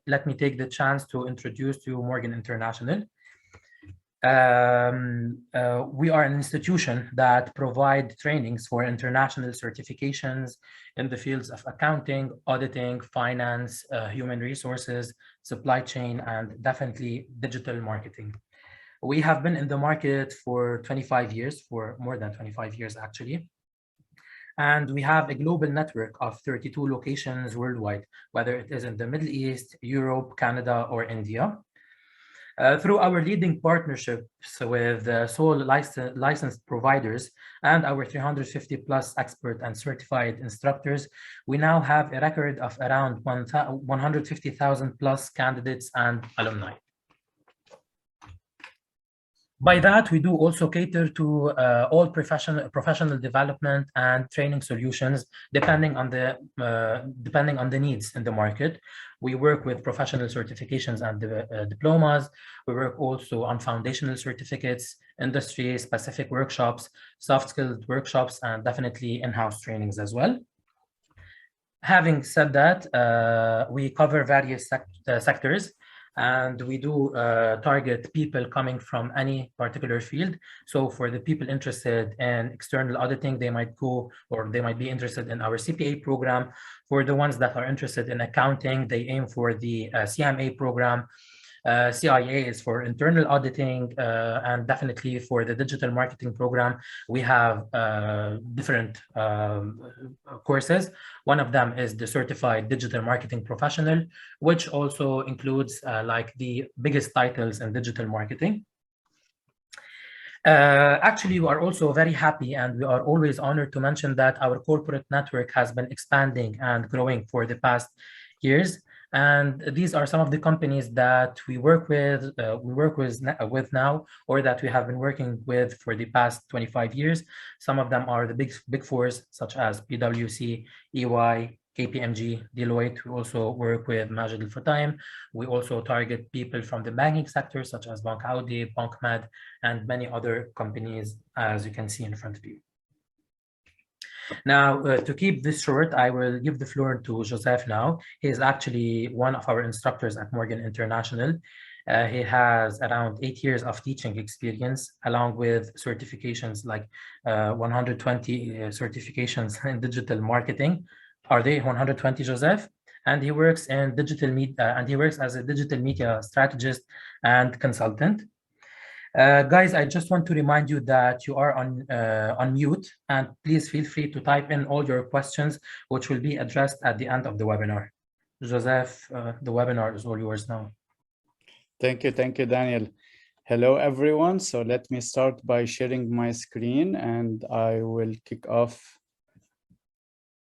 let me take the chance to introduce to you Morgan International. We are an institution that provide trainings for international certifications in the fields of accounting, auditing, finance, human resources, supply chain, and definitely digital marketing. We have been in the market for 25 years, for more than 25 years actually. And we have a global network of 32 locations worldwide, whether it is in the Middle East, Europe, Canada, or India. Through our leading partnerships with sole licensed providers and our 350 plus expert and certified instructors, we now have a record of around 150,000 plus candidates and alumni. By that, we do also cater to all professional development and training solutions, depending on the needs in the market. We work with professional certifications and diplomas. We work also on foundational certificates, industry-specific workshops, soft skills workshops, and definitely in-house trainings as well. Having said that, we cover various sectors. And we do target people coming from any particular field. So for the people interested in external auditing, they might go, or they might be interested in our CPA program. For the ones that are interested in accounting, they aim for the CMA program. CIA is for internal auditing, and definitely for the digital marketing program, we have different courses. One of them is the Certified Digital Marketing Professional, which also includes like the biggest titles in digital marketing. Actually, we are also very happy, and we are always honored to mention that our corporate network has been expanding and growing for the past years. And these are some of the companies that we work with now, or that we have been working with for the past 25 years. Some of them are the big fours, such as PwC, EY, KPMG, Deloitte. We also work with Majid Al Futtaim. We also target people from the banking sector, such as Bank Audi, Bank Med, and many other companies, as you can see in front of you. Now, to keep this short, I will give the floor to Joseph now. He is actually one of our instructors at Morgan International. He has around 8 years of teaching experience, along with certifications like 120 certifications in digital marketing. Are they 120, Joseph? And he works in digital media, and he works as a digital media strategist and consultant. Guys, I just want to remind you that you are on mute, and please feel free to type in all your questions, which will be addressed at the end of the webinar. Joseph, the webinar is all yours now. Thank you, Daniel. Hello, everyone. So let me start by sharing my screen, and I will kick off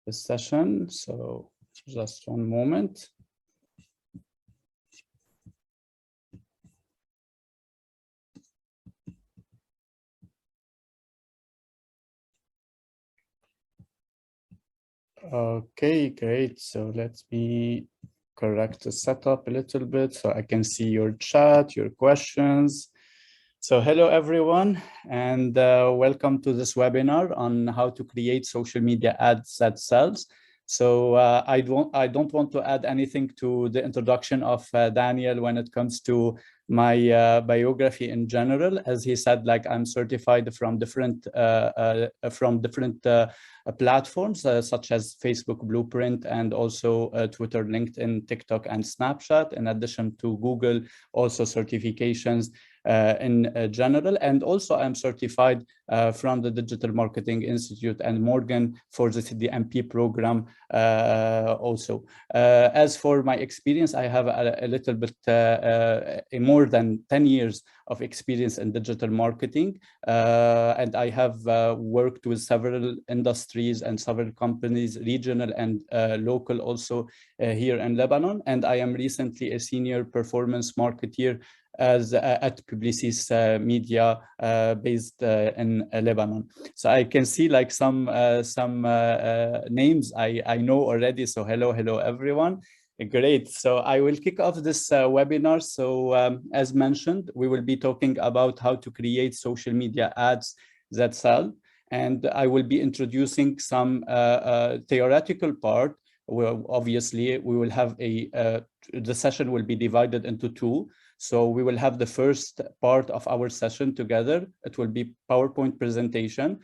the session. So just one moment. Okay, great. So let me correct the setup a little bit so I can see your chat, your questions. So hello, everyone, and welcome to this webinar on how to create social media ads that sells. So I don't want to add anything to the introduction of Daniel when it comes to my biography in general. As he said, like, I'm certified from different platforms such as Facebook Blueprint, and also Twitter, LinkedIn, TikTok, and Snapchat, in addition to Google, also certifications in general. And also I'm certified from the Digital Marketing Institute and Morgan for the CDMP program also. As for my experience, I have a little bit more than 10 years of experience in digital marketing, and I have worked with several industries and several companies, regional and local, also here in Lebanon. And I am recently a senior performance marketeer at Publicis Media based in Lebanon. So I can see like some names I know already. So hello everyone. Great. So I will kick off this webinar. So as mentioned, we will be talking about how to create social media ads that sell. And I will be introducing some theoretical part well, obviously we will have the session will be divided into two. So we will have the first part of our session together. It will be PowerPoint presentation,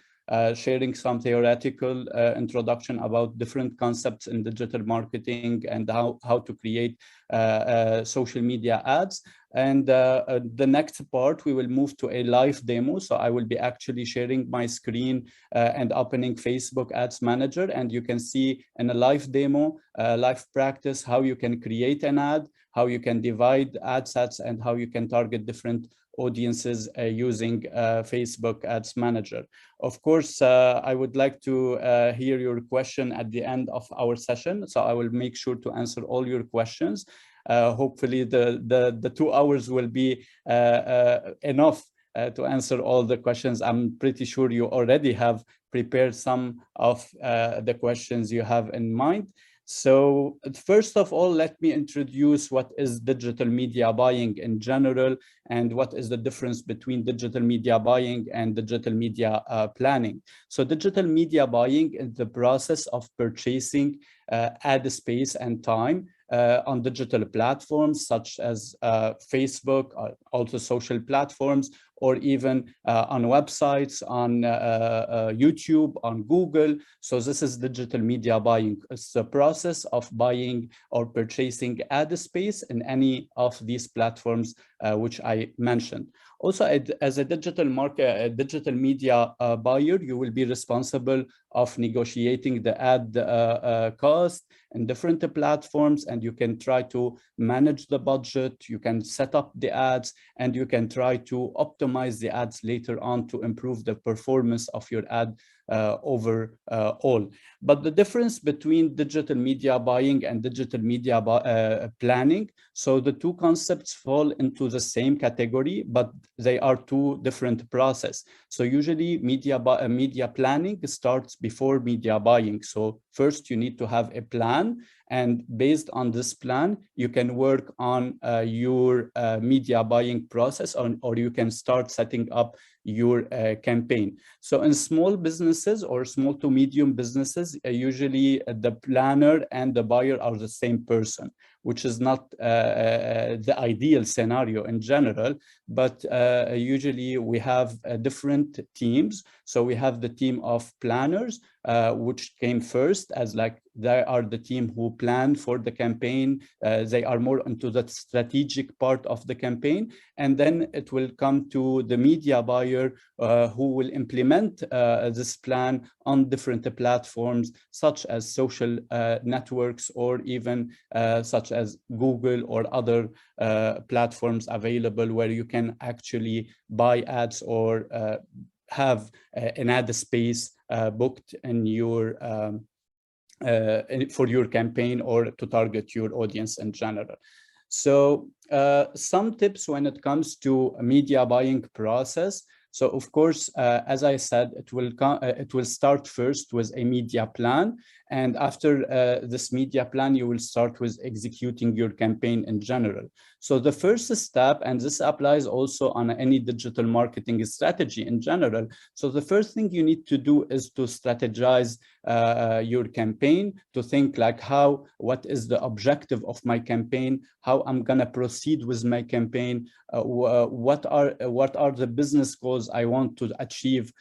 sharing some theoretical introduction about different concepts in digital marketing and how to create social media ads. And the next part, we will move to a live demo. So I will be actually sharing my screen and opening Facebook Ads Manager. And you can see in a live demo, live practice, how you can create an ad, how you can divide ad sets, and how you can target different audiences using Facebook Ads Manager. Of course, I would like to hear your question at the end of our session. So I will make sure to answer all your questions. Hopefully the 2 hours will be enough to answer all the questions. I'm pretty sure you already have prepared some of the questions you have in mind. So first of all, let me introduce what is digital media buying in general and what is the difference between digital media buying and digital media planning. So digital media buying is the process of purchasing ad space and time on digital platforms such as Facebook, also social platforms, or even on websites, on YouTube, on Google. So this is digital media buying. It's the process of buying or purchasing ad space in any of these platforms which I mentioned. Also, as a digital media buyer, you will be responsible of negotiating the ad cost in different platforms, and you can try to manage the budget, you can set up the ads, and you can try to optimize the ads later on to improve the performance of your ad overall. But the difference between digital media buying and digital media planning, so the two concepts fall into the same category, but they are two different processes. So usually media planning starts before media buying. So first you need to have a plan, and based on this plan, you can work on your media buying process, or you can start setting up your campaign. So in small businesses or small to medium businesses, usually the planner and the buyer are the same person, which is not the ideal scenario in general, but usually we have different teams. So we have the team of planners, which came first, as like they are the team who plan for the campaign. They are more into the strategic part of the campaign. And then it will come to the media buyer who will implement this plan on different platforms, such as social networks, or even such as Google or other platforms available where you can actually buy ads or have an ad space booked in your for your campaign or to target your audience in general. So some tips when it comes to a media buying process. So of course, as I said, it will start first with a media plan. And after this media plan, you will start with executing your campaign in general. So the first step, and this applies also on any digital marketing strategy in general. So the first thing you need to do is to strategize your campaign, to think like what is the objective of my campaign, how I'm gonna proceed with my campaign, what are the business goals I want to achieve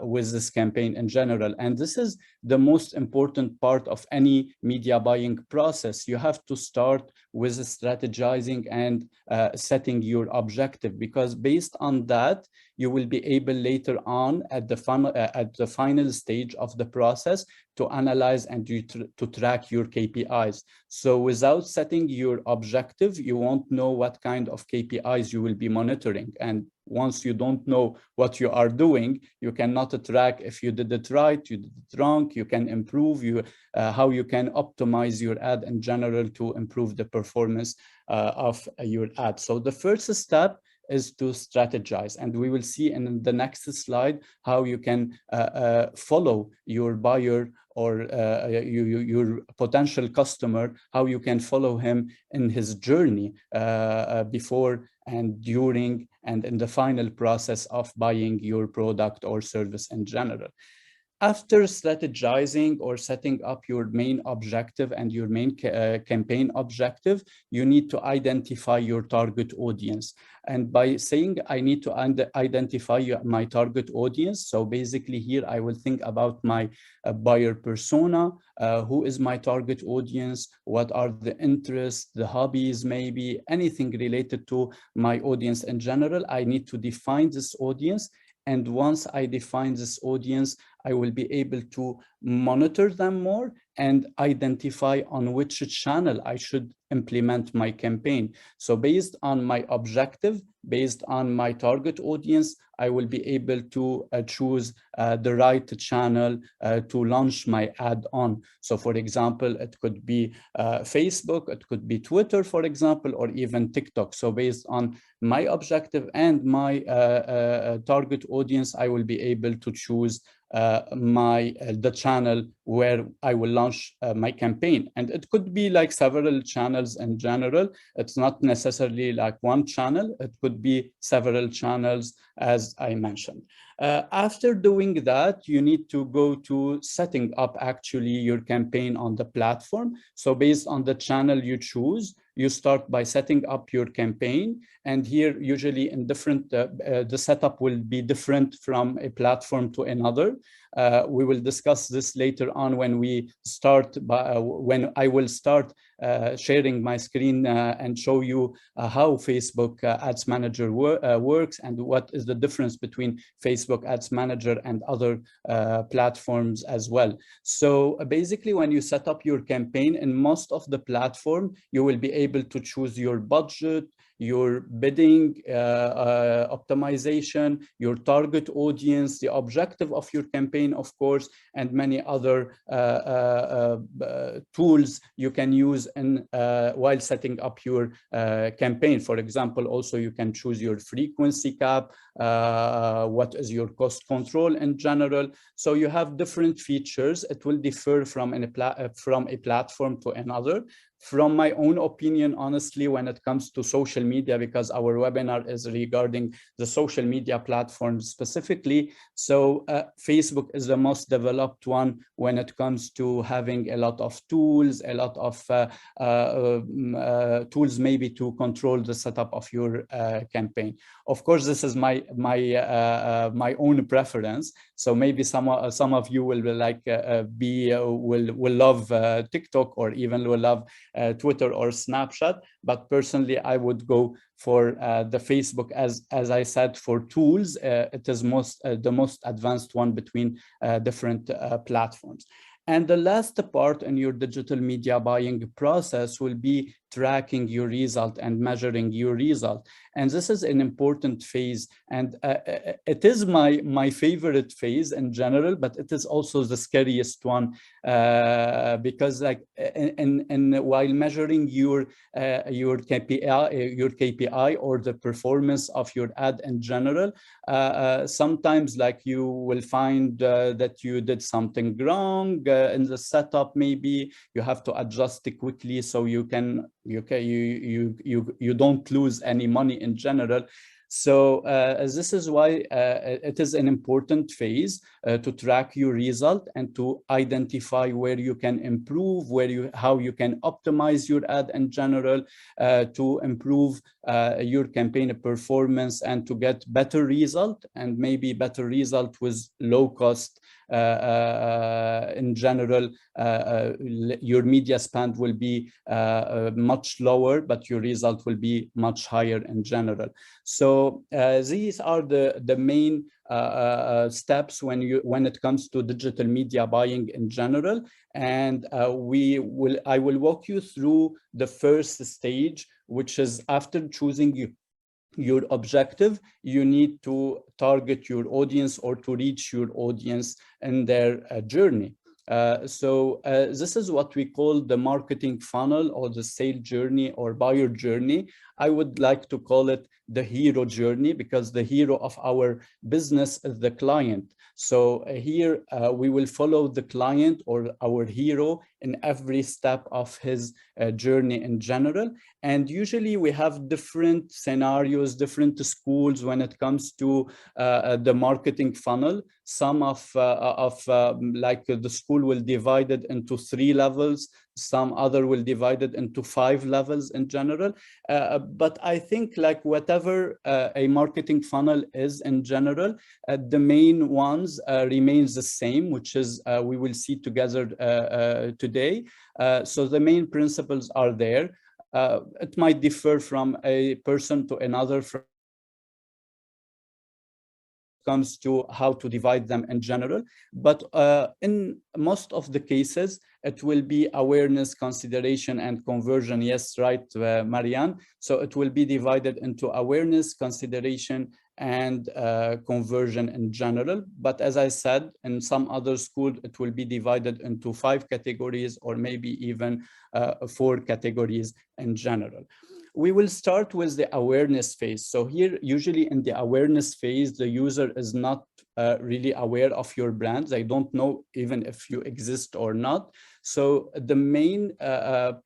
with this campaign in general. And this is the most important part of any media buying process. You have to start with strategizing and setting your objective, because based on that, you will be able later on at the final stage of the process to analyze and to track your KPIs. So without setting your objective, you won't know what kind of KPIs you will be monitoring. And once you don't know what you are doing, you cannot track if you did it right, you did it wrong, you can improve, how you can optimize your ad in general to improve the performance of your ad. So the first step is to strategize. And we will see in the next slide how you can follow your buyer or your potential customer, how you can follow him in his journey before and during and in the final process of buying your product or service in general. After strategizing or setting up your main objective and your main campaign objective, you need to identify your target audience. And by saying I need to identify my target audience, so basically here I will think about my buyer persona, who is my target audience, what are the interests, the hobbies, maybe anything related to my audience in general. I need to define this audience. And once I define this audience, I will be able to monitor them more and identify on which channel I should implement my campaign. So based on my objective, based on my target audience, I will be able to choose the right channel to launch my ad on. So for example, it could be Facebook, it could be Twitter, for example, or even TikTok. So based on my objective and my target audience, I will be able to choose the channel where I will launch my campaign. And it could be like several channels in general. It's not necessarily like one channel. It could be several channels, as I mentioned. After doing that, you need to go to setting up actually your campaign on the platform. So based on the channel you choose, you start by setting up your campaign. And here, usually in different, the setup will be different from a platform to another. We will discuss this later on when we start, when I will start sharing my screen and show you how Facebook Ads Manager works and what is the difference between Facebook Ads Manager and other platforms as well. So basically, when you set up your campaign in most of the platform, you will be able to choose your budget, your bidding optimization, your target audience, the objective of your campaign, of course, and many other tools you can use while setting up your campaign. For example, also you can choose your frequency cap, what is your cost control in general. So you have different features. It will differ from a platform to another. From my own opinion, honestly, when it comes to social media, because our webinar is regarding the social media platforms specifically. So Facebook is the most developed one when it comes to having a lot of tools, a lot of tools maybe to control the setup of your campaign. Of course, this is my own preference. So maybe some of you will like will love TikTok or even will love Twitter or Snapchat, but personally I would go for the Facebook as I said, for tools. It is the most advanced one between different platforms. And the last part in your digital media buying process will be tracking your result and measuring your result. And this is an important phase. And it is my favorite phase in general, but it is also the scariest one because like while measuring your KPI or the performance of your ad in general, sometimes like you will find that you did something wrong in the setup. Maybe you have to adjust it quickly so you don't lose any money in general. So this is why it is an important phase to track your result and to identify where you can improve, how you can optimize your ad in general to improve your campaign performance and to get better result, and maybe better result with low cost. In general, your media spend will be much lower, but your result will be much higher in general. So these are the main steps when it comes to digital media buying in general. And I will walk you through the first stage, which is after choosing your objective, you need to target your audience or to reach your audience in their journey. So this is what we call the marketing funnel or the sale journey or buyer journey. I would like to call it the hero journey because the hero of our business is the client. So here we will follow the client or our hero in every step of his journey in general. And usually we have different scenarios, different schools when it comes to the marketing funnel. Some like the school will divide it into 3 levels, some other will divide it into 5 levels in general. But I think like whatever a marketing funnel is in general, the main ones remains the same, which is we will see together today. So the main principles are there. It might differ from a person to another comes to how to divide them in general, but in most of the cases, it will be awareness, consideration, and conversion. Yes, right, Marianne. So it will be divided into awareness, consideration, and conversion in general. But as I said, in some other schools, it will be divided into 5 categories or maybe even 4 categories in general. We will start with the awareness phase. So here, usually in the awareness phase, the user is not really aware of your brand. They don't know even if you exist or not. So the main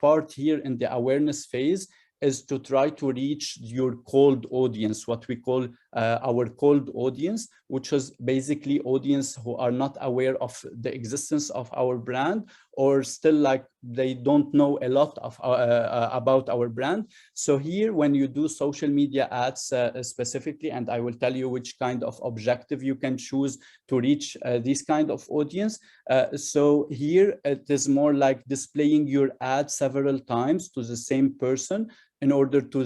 part here in the awareness phase is to try to reach your cold audience, what we call our cold audience, which is basically audience who are not aware of the existence of our brand, or still like they don't know a lot of about our brand. So here, when you do social media ads specifically, and I will tell you which kind of objective you can choose to reach this kind of audience. So here it is more like displaying your ad several times to the same person in order to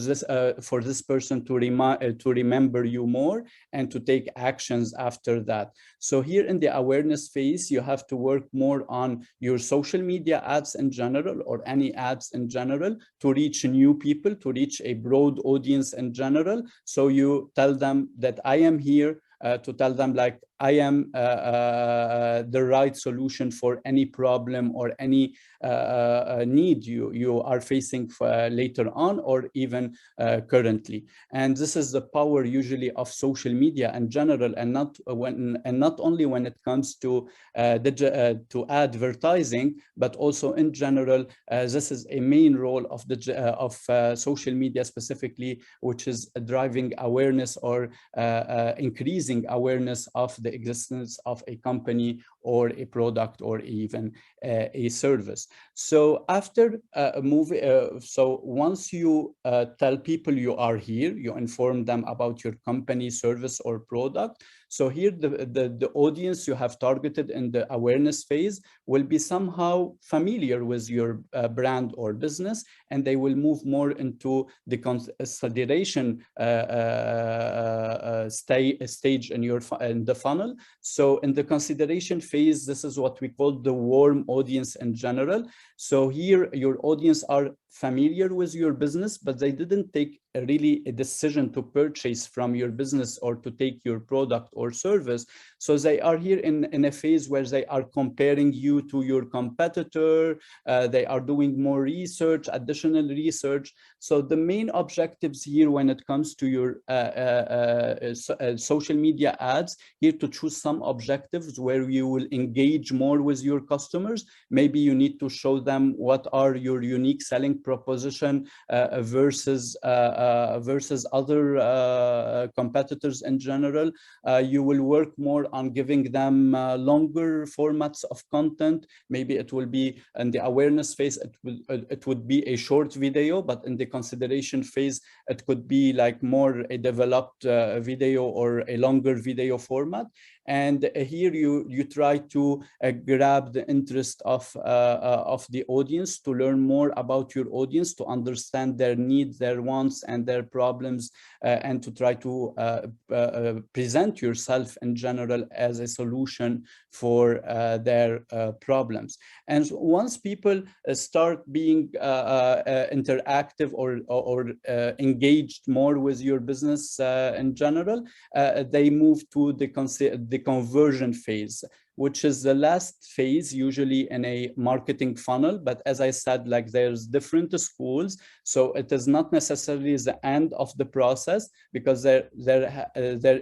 for this person to remember you more and to take actions after that. So here in the awareness phase, you have to work more on your social media ads in general, or any ads in general, to reach new people, to reach a broad audience in general. So you tell them that I am here, to tell them like I am the right solution for any problem or any need you are facing later on, or even currently. And this is the power usually of social media in general, and not only when it comes to to advertising, but also in general. This is a main role of the social media specifically, which is driving awareness or increasing awareness of the existence of a company or a product or even a service. So after so once you tell people you are here, you inform them about your company, service, or product. So here the audience you have targeted in the awareness phase will be somehow familiar with your brand or business, and they will move more into the consideration stage in the funnel. So in the consideration phase, this is what we call the warm audience in general. So here your audience are familiar with your business, but they didn't take really a decision to purchase from your business or to take your product or service. So they are here in a phase where they are comparing you to your competitor. They are doing more research, additional research. So the main objectives here when it comes to your social media ads, here to choose some objectives where you will engage more with your customers. Maybe you need to show them what are your unique selling proposition versus other competitors in general. You will work more on giving them longer formats of content. Maybe it will be in the awareness phase, it would be a short video, but in the consideration phase, it could be like more a developed video or a longer video format. And here you try to grab the interest of the audience, to learn more about your audience, to understand their needs, their wants, and their problems, and to try to present yourself in general as a solution for their problems. And once people start being interactive or engaged more with your business in general, they move to the conversion phase, which is the last phase usually in a marketing funnel. But as I said, like there's different schools, so it is not necessarily the end of the process, because there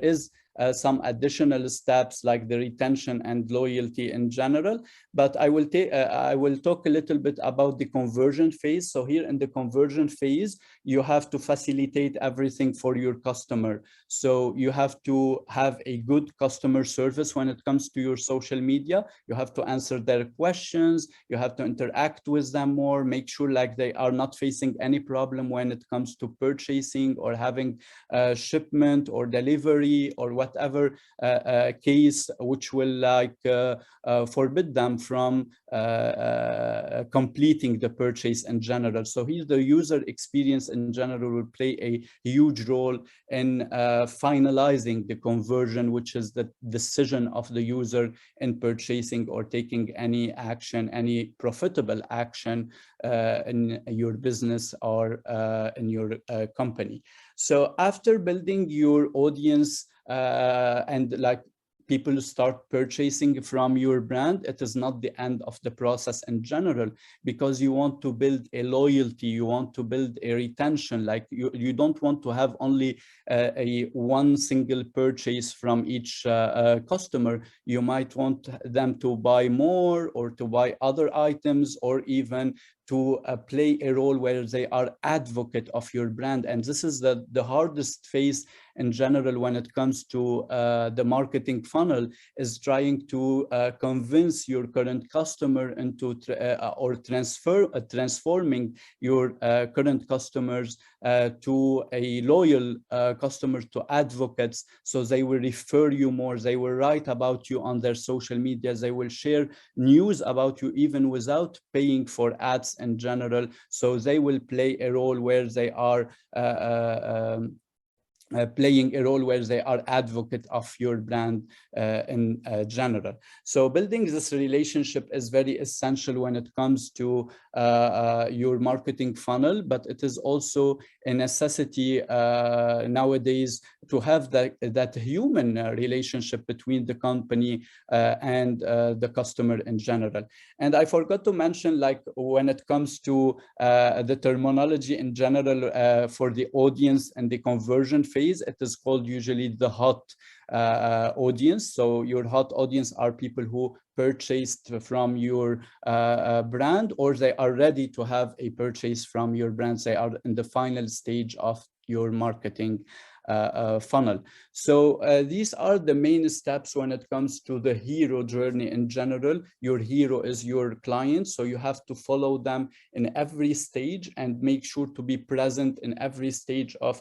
is some additional steps like the retention and loyalty in general. But I will talk a little bit about the conversion phase. So here in the conversion phase, you have to facilitate everything for your customer. So you have to have a good customer service when it comes to your social media. You have to answer their questions. You have to interact with them more, make sure like they are not facing any problem when it comes to purchasing or having shipment or delivery or whatever case which will like forbid them from completing the purchase in general. So here the user experience in general will play a huge role in finalizing the conversion, which is the decision of the user in purchasing or taking any action, any profitable action in your business or in your company. So after building your audience and like people start purchasing from your brand, it is not the end of the process in general, because you want to build a loyalty, you want to build a retention. Like you don't want to have only a one single purchase from each customer. You might want them to buy more or to buy other items, or even to play a role where they are advocate of your brand. And this is the hardest phase in general when it comes to the marketing funnel, is trying to convince your current customer into transforming your current customers to a loyal customers, to advocates, so they will refer you more, they will write about you on their social media, they will share news about you even without paying for ads in general. So they will play a role where they are playing a role where they are advocate of your brand in general. So building this relationship is very essential when it comes to your marketing funnel, but it is also a necessity nowadays to have that human relationship between the company and the customer in general. And I forgot to mention, like when it comes to the terminology in general for the audience and the conversion phase, it is called usually the hot audience. So your hot audience are people who purchased from your brand, or they are ready to have a purchase from your brand. They are in the final stage of your marketing funnel. So these are the main steps when it comes to the hero journey in general. Your hero is your client, so you have to follow them in every stage and make sure to be present in every stage of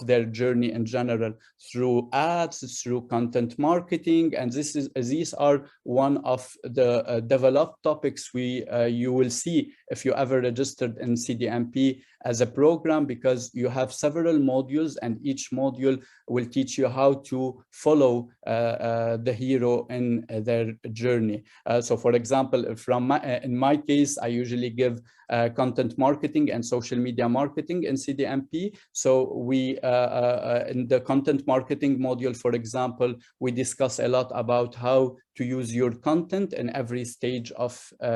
their journey in general, through ads, through content marketing. And these are one of the developed topics you will see if you ever registered in CDMP as a program, because you have several modules and each module will teach you how to follow the hero in their journey. So for example, in my case, I usually give content marketing and social media marketing in CDMP. So we in the content marketing module, for example, we discuss a lot about how to use your content in every stage of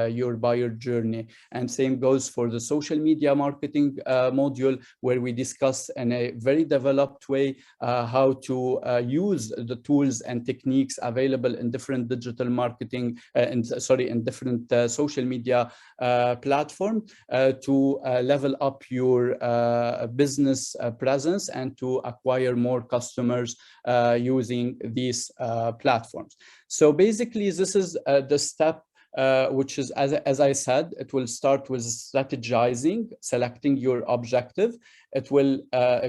your buyer journey. And same goes for the social media marketing module, where we discuss in a very developed way how to use the tools and techniques available in different digital marketing, in different social media platforms to level up your business presence and to acquire more customers using these platforms. So basically, this is the step which is, as I said, it will start with strategizing, selecting your objective. It will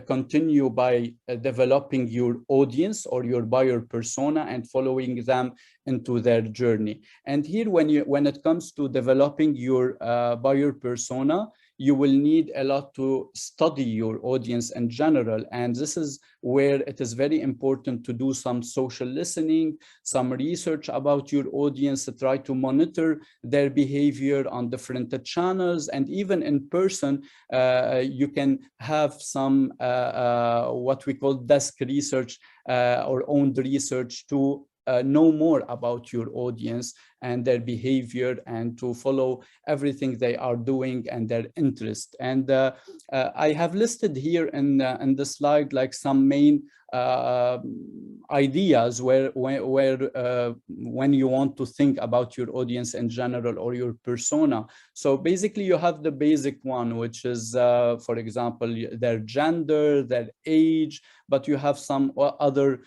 continue by developing your audience or your buyer persona and following them into their journey. And here, when it comes to developing your buyer persona, you will need a lot to study your audience in general. And this is where it is very important to do some social listening, some research about your audience, to try to monitor their behavior on different channels. And even in person, you can have some what we call desk research or owned research to know more about your audience and their behavior, and to follow everything they are doing and their interest. And I have listed here in the slide like some main ideas where when you want to think about your audience in general or your persona. So basically you have the basic one, which is for example their gender, their age, but you have some other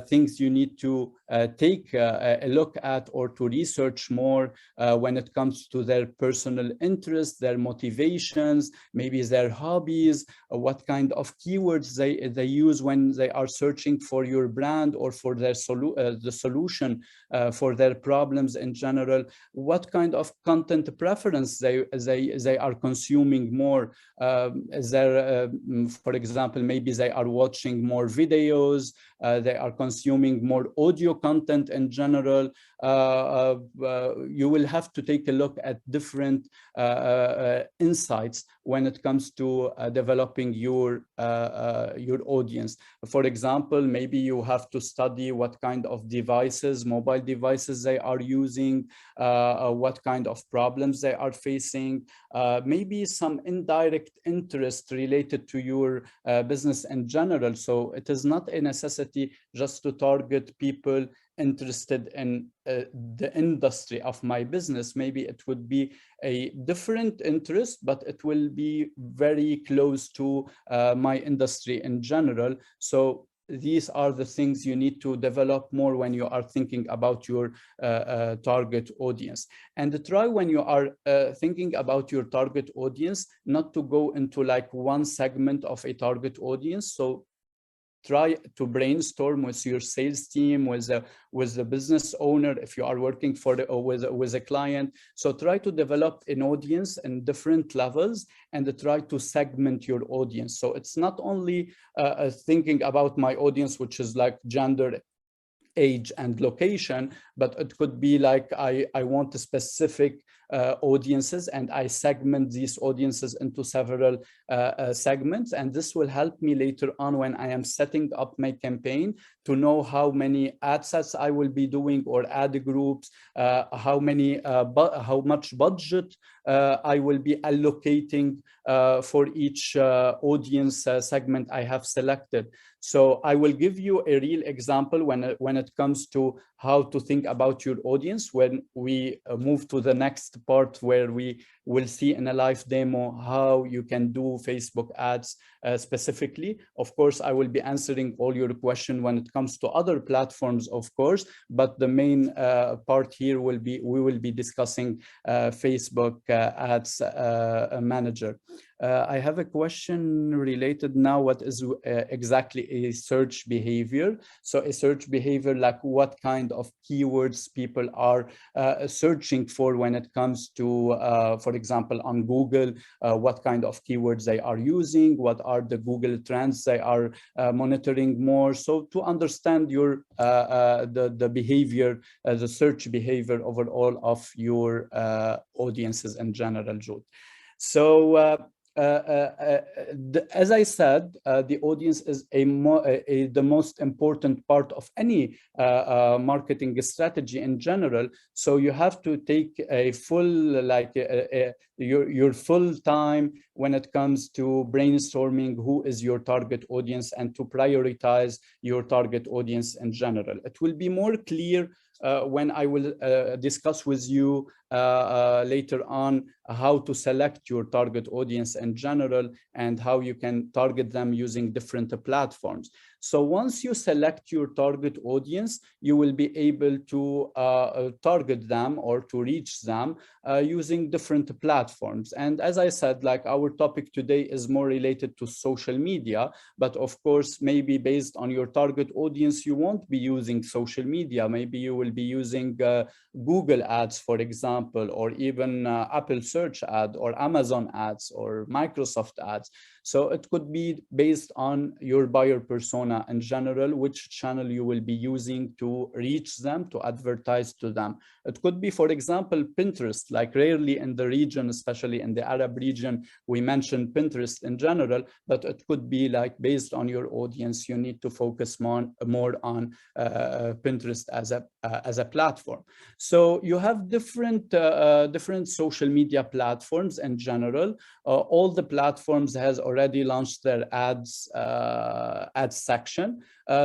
things you need to take a look at or to research more when it comes to their personal interests, their motivations, maybe their hobbies, what kind of keywords they use when they are searching for your brand or for their the solution for their problems in general, what kind of content preference they are consuming more. Is there, for example, maybe they are watching more videos, they are consuming more audio content in general. You will have to take a look at different insights when it comes to developing your audience. For example, maybe you have to study what kind of devices, mobile devices they are using, what kind of problems they are facing, maybe some indirect interest related to your business in general. So it is not a necessity just to target people interested in the industry of my business. Maybe it would be a different interest, but it will be very close to my industry in general. So these are the things you need to develop more when you are thinking about your target audience. And try when you are thinking about your target audience, not to go into like one segment of a target audience. So try to brainstorm with your sales team, with the business owner, if you are working for with a client. So try to develop an audience in different levels and try to segment your audience. So it's not only thinking about my audience, which is like gender, age, and location, but it could be like I want a specific audiences, and I segment these audiences into several segments. And this will help me later on when I am setting up my campaign to know how many ad sets I will be doing or ad groups, how much budget I will be allocating for each audience segment I have selected. So I will give you a real example when it comes to how to think about your audience when we move to the next part, where we will see in a live demo how you can do Facebook ads specifically. Of course, I will be answering all your questions when it comes to other platforms, of course, but the main part here will be, we will be discussing Facebook Ads Manager. I have a question related now. What is exactly a search behavior? So a search behavior, like what kind of keywords people are searching for when it comes to, for example, on Google, what kind of keywords they are using, what are the Google trends they are monitoring more. So to understand your the behavior, the search behavior overall of your audiences in general, Jude. So as I said, the audience is the most important part of any marketing strategy in general. So you have to take a full, like your full time when it comes to brainstorming who is your target audience and to prioritize your target audience in general. It will be more clear when I will discuss with you later on how to select your target audience in general and how you can target them using different platforms. So once you select your target audience, you will be able to target them or to reach them using different platforms. And as I said, like our topic today is more related to social media, but of course, maybe based on your target audience, you won't be using social media. Maybe you will be using Google ads, for example, or even Apple search ad or Amazon ads or Microsoft ads. So it could be based on your buyer persona in general, which channel you will be using to reach them, to advertise to them. It could be, for example, Pinterest. Like rarely in the region, especially in the Arab region, we mention Pinterest in general, but it could be like based on your audience, you need to focus more on Pinterest as a platform. So you have different social media platforms in general. All the platforms has already launched their ads section.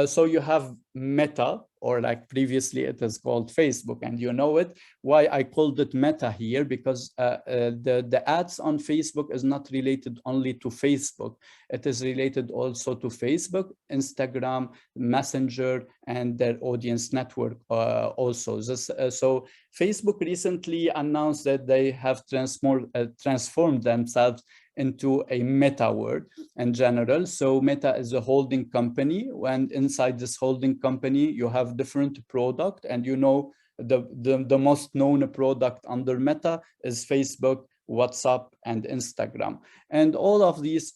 So you have Meta, or like previously it is called Facebook, and you know it. Why I called it Meta here, because the ads on Facebook is not related only to Facebook. It is related also to Facebook, Instagram, Messenger, and their audience network also. So Facebook recently announced that they have transformed themselves into a Meta word in general. So Meta is a holding company, and inside this holding company, you have different product, and you know the most known product under Meta is Facebook, WhatsApp, and Instagram. And all of these,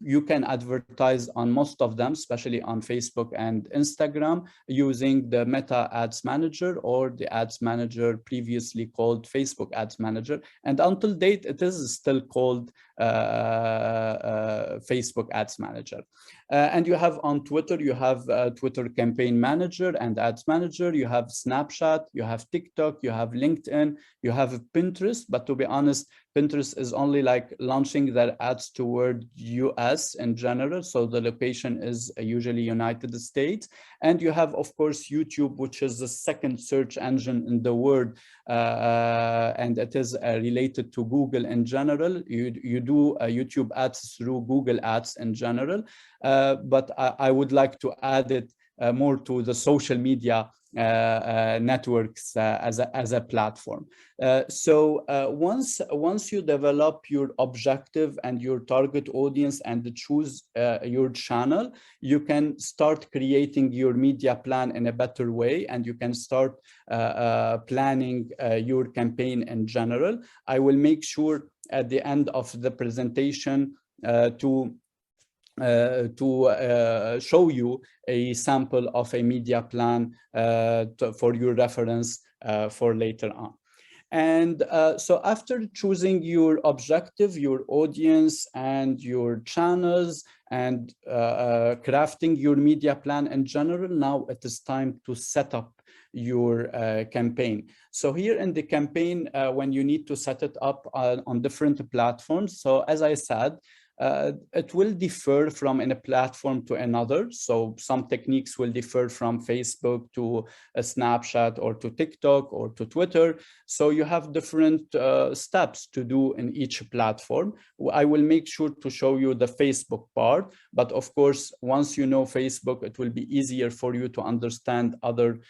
you can advertise on most of them, especially on Facebook and Instagram, using the Meta Ads Manager, or the Ads Manager previously called Facebook Ads Manager. And until date, it is still called Facebook Ads Manager. And you have on Twitter, you have Twitter Campaign Manager and Ads Manager. You have Snapchat, you have TikTok, you have LinkedIn, you have Pinterest. But to be honest, Pinterest is only like launching their ads toward US in general. So the location is usually United States. And you have, of course, YouTube, which is the second search engine in the world. And it is related to Google in general. You do YouTube ads through Google Ads in general. But I would like to add it more to the social media networks as a platform. So once you develop your objective and your target audience and choose your channel, you can start creating your media plan in a better way, and you can start planning your campaign in general. I will make sure at the end of the presentation to show you a sample of a media plan for your reference for later on. And so after choosing your objective, your audience, and your channels, and crafting your media plan in general, now it is time to set up your campaign. So here in the campaign, when you need to set it up on different platforms, so as I said, it will differ from a platform to another. So some techniques will differ from Facebook to a Snapchat, or to TikTok, or to Twitter. So you have different steps to do in each platform. I will make sure to show you the Facebook part, but of course, once you know Facebook, it will be easier for you to understand other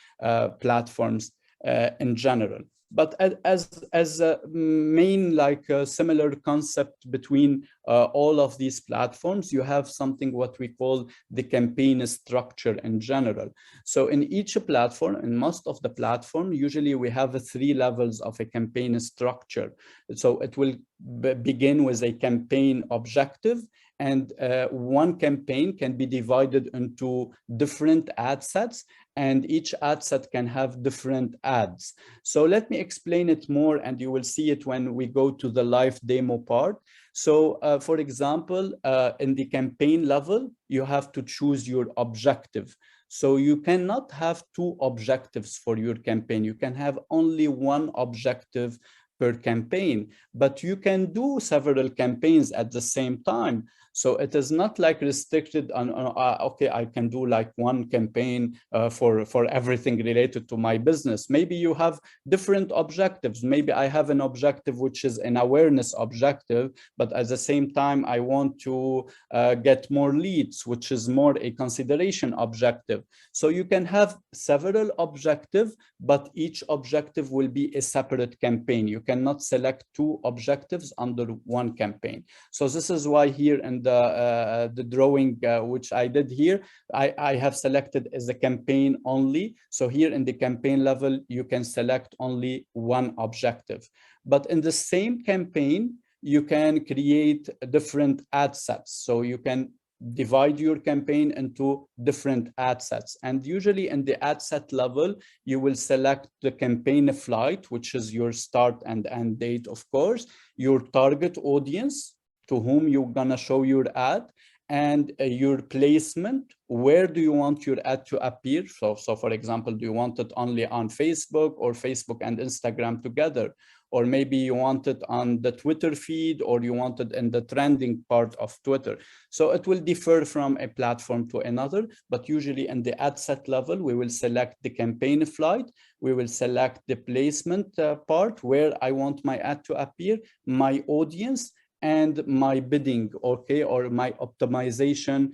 platforms in general. But as a main, like a similar concept between all of these platforms, you have something what we call the campaign structure in general. So in each platform, in most of the platform, usually we have 3 levels of a campaign structure. So it will begin with a campaign objective, and one campaign can be divided into different ad sets, and each ad set can have different ads. So let me explain it more, and you will see it when we go to the live demo part. So for example, in the campaign level, you have to choose your objective. So you cannot have 2 objectives for your campaign. You can have only one objective per campaign, but you can do several campaigns at the same time. So it is not like restricted on okay, I can do like one campaign for everything related to my business. Maybe you have different objectives. Maybe I have an objective which is an awareness objective, but at the same time, I want to get more leads, which is more a consideration objective. So you can have several objectives, but each objective will be a separate campaign. You cannot select 2 objectives under one campaign. So this is why here in the drawing which I did here, I have selected as a campaign only. So here in the campaign level, you can select only one objective. But in the same campaign, you can create different ad sets. So you can divide your campaign into different ad sets. And usually in the ad set level, you will select the campaign flight, which is your start and end date, of course, your target audience to whom you're gonna show your ad, and your placement. Where do you want your ad to appear? So for example, do you want it only on Facebook, or Facebook and Instagram together? Or maybe you want it on the Twitter feed, or you want it in the trending part of Twitter. So it will differ from a platform to another, but usually in the ad set level, we will select the campaign flight, we will select the placement part, where I want my ad to appear, my audience, and my bidding, okay, or my optimization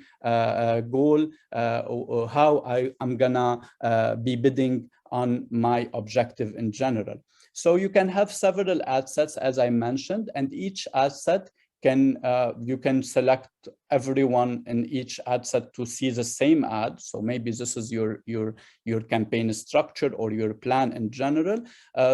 goal, how I'm gonna be bidding on my objective in general. So you can have several ad sets, as I mentioned, and each ad set can, you can select everyone in each ad set to see the same ad. So maybe this is your campaign structure or your plan in general.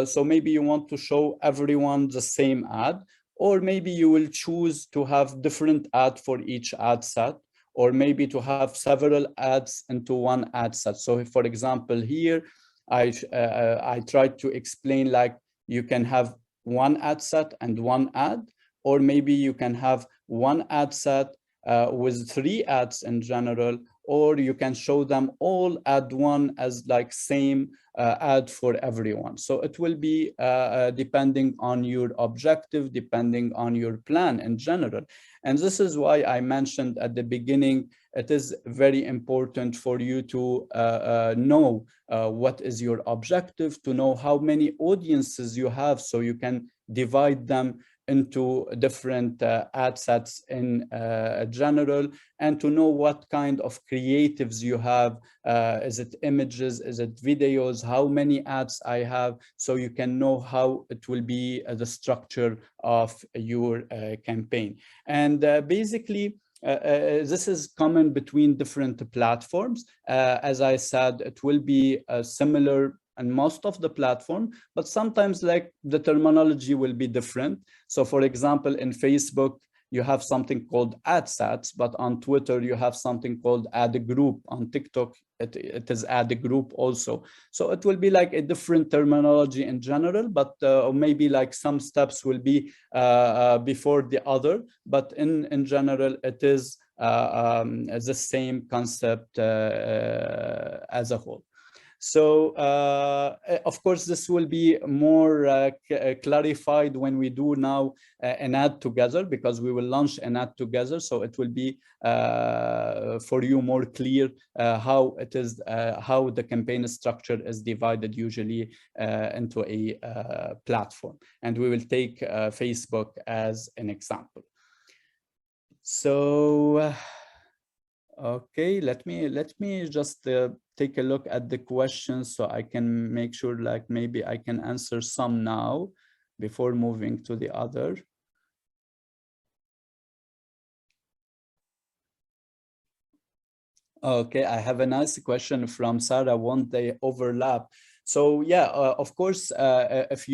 So maybe you want to show everyone the same ad, or maybe you will choose to have different ad for each ad set, or maybe to have several ads into one ad set. So for example, here, I tried to explain, like, you can have one ad set and one ad, or maybe you can have one ad set with 3 ads in general, or you can show them all ad one as like same ad for everyone. So it will be depending on your objective, depending on your plan in general. And this is why I mentioned at the beginning, it is very important for you to know what is your objective, to know how many audiences you have, so you can divide them into different ad sets in general, and to know what kind of creatives you have. Is it images? Is it videos? How many ads I have? So you can know how it will be the structure of your campaign. And basically, this is common between different platforms. As I said, it will be similar and most of the platform, but sometimes like the terminology will be different. So for example, in Facebook, you have something called ad sets, but on Twitter, you have something called ad group. On TikTok, it is ad group also. So it will be like a different terminology in general, but maybe like some steps will be before the other, but in general, it is the same concept as a whole. So, of course, this will be more clarified when we do now an ad together, because we will launch an ad together. So it will be for you more clear how it is, how the campaign structure is divided usually into a platform. And we will take Facebook as an example. So, okay, let me just take a look at the questions so I can make sure, like, maybe I can answer some now before moving to the other. Okay, I have a nice question from Sarah. Won't they overlap? So yeah, of course, if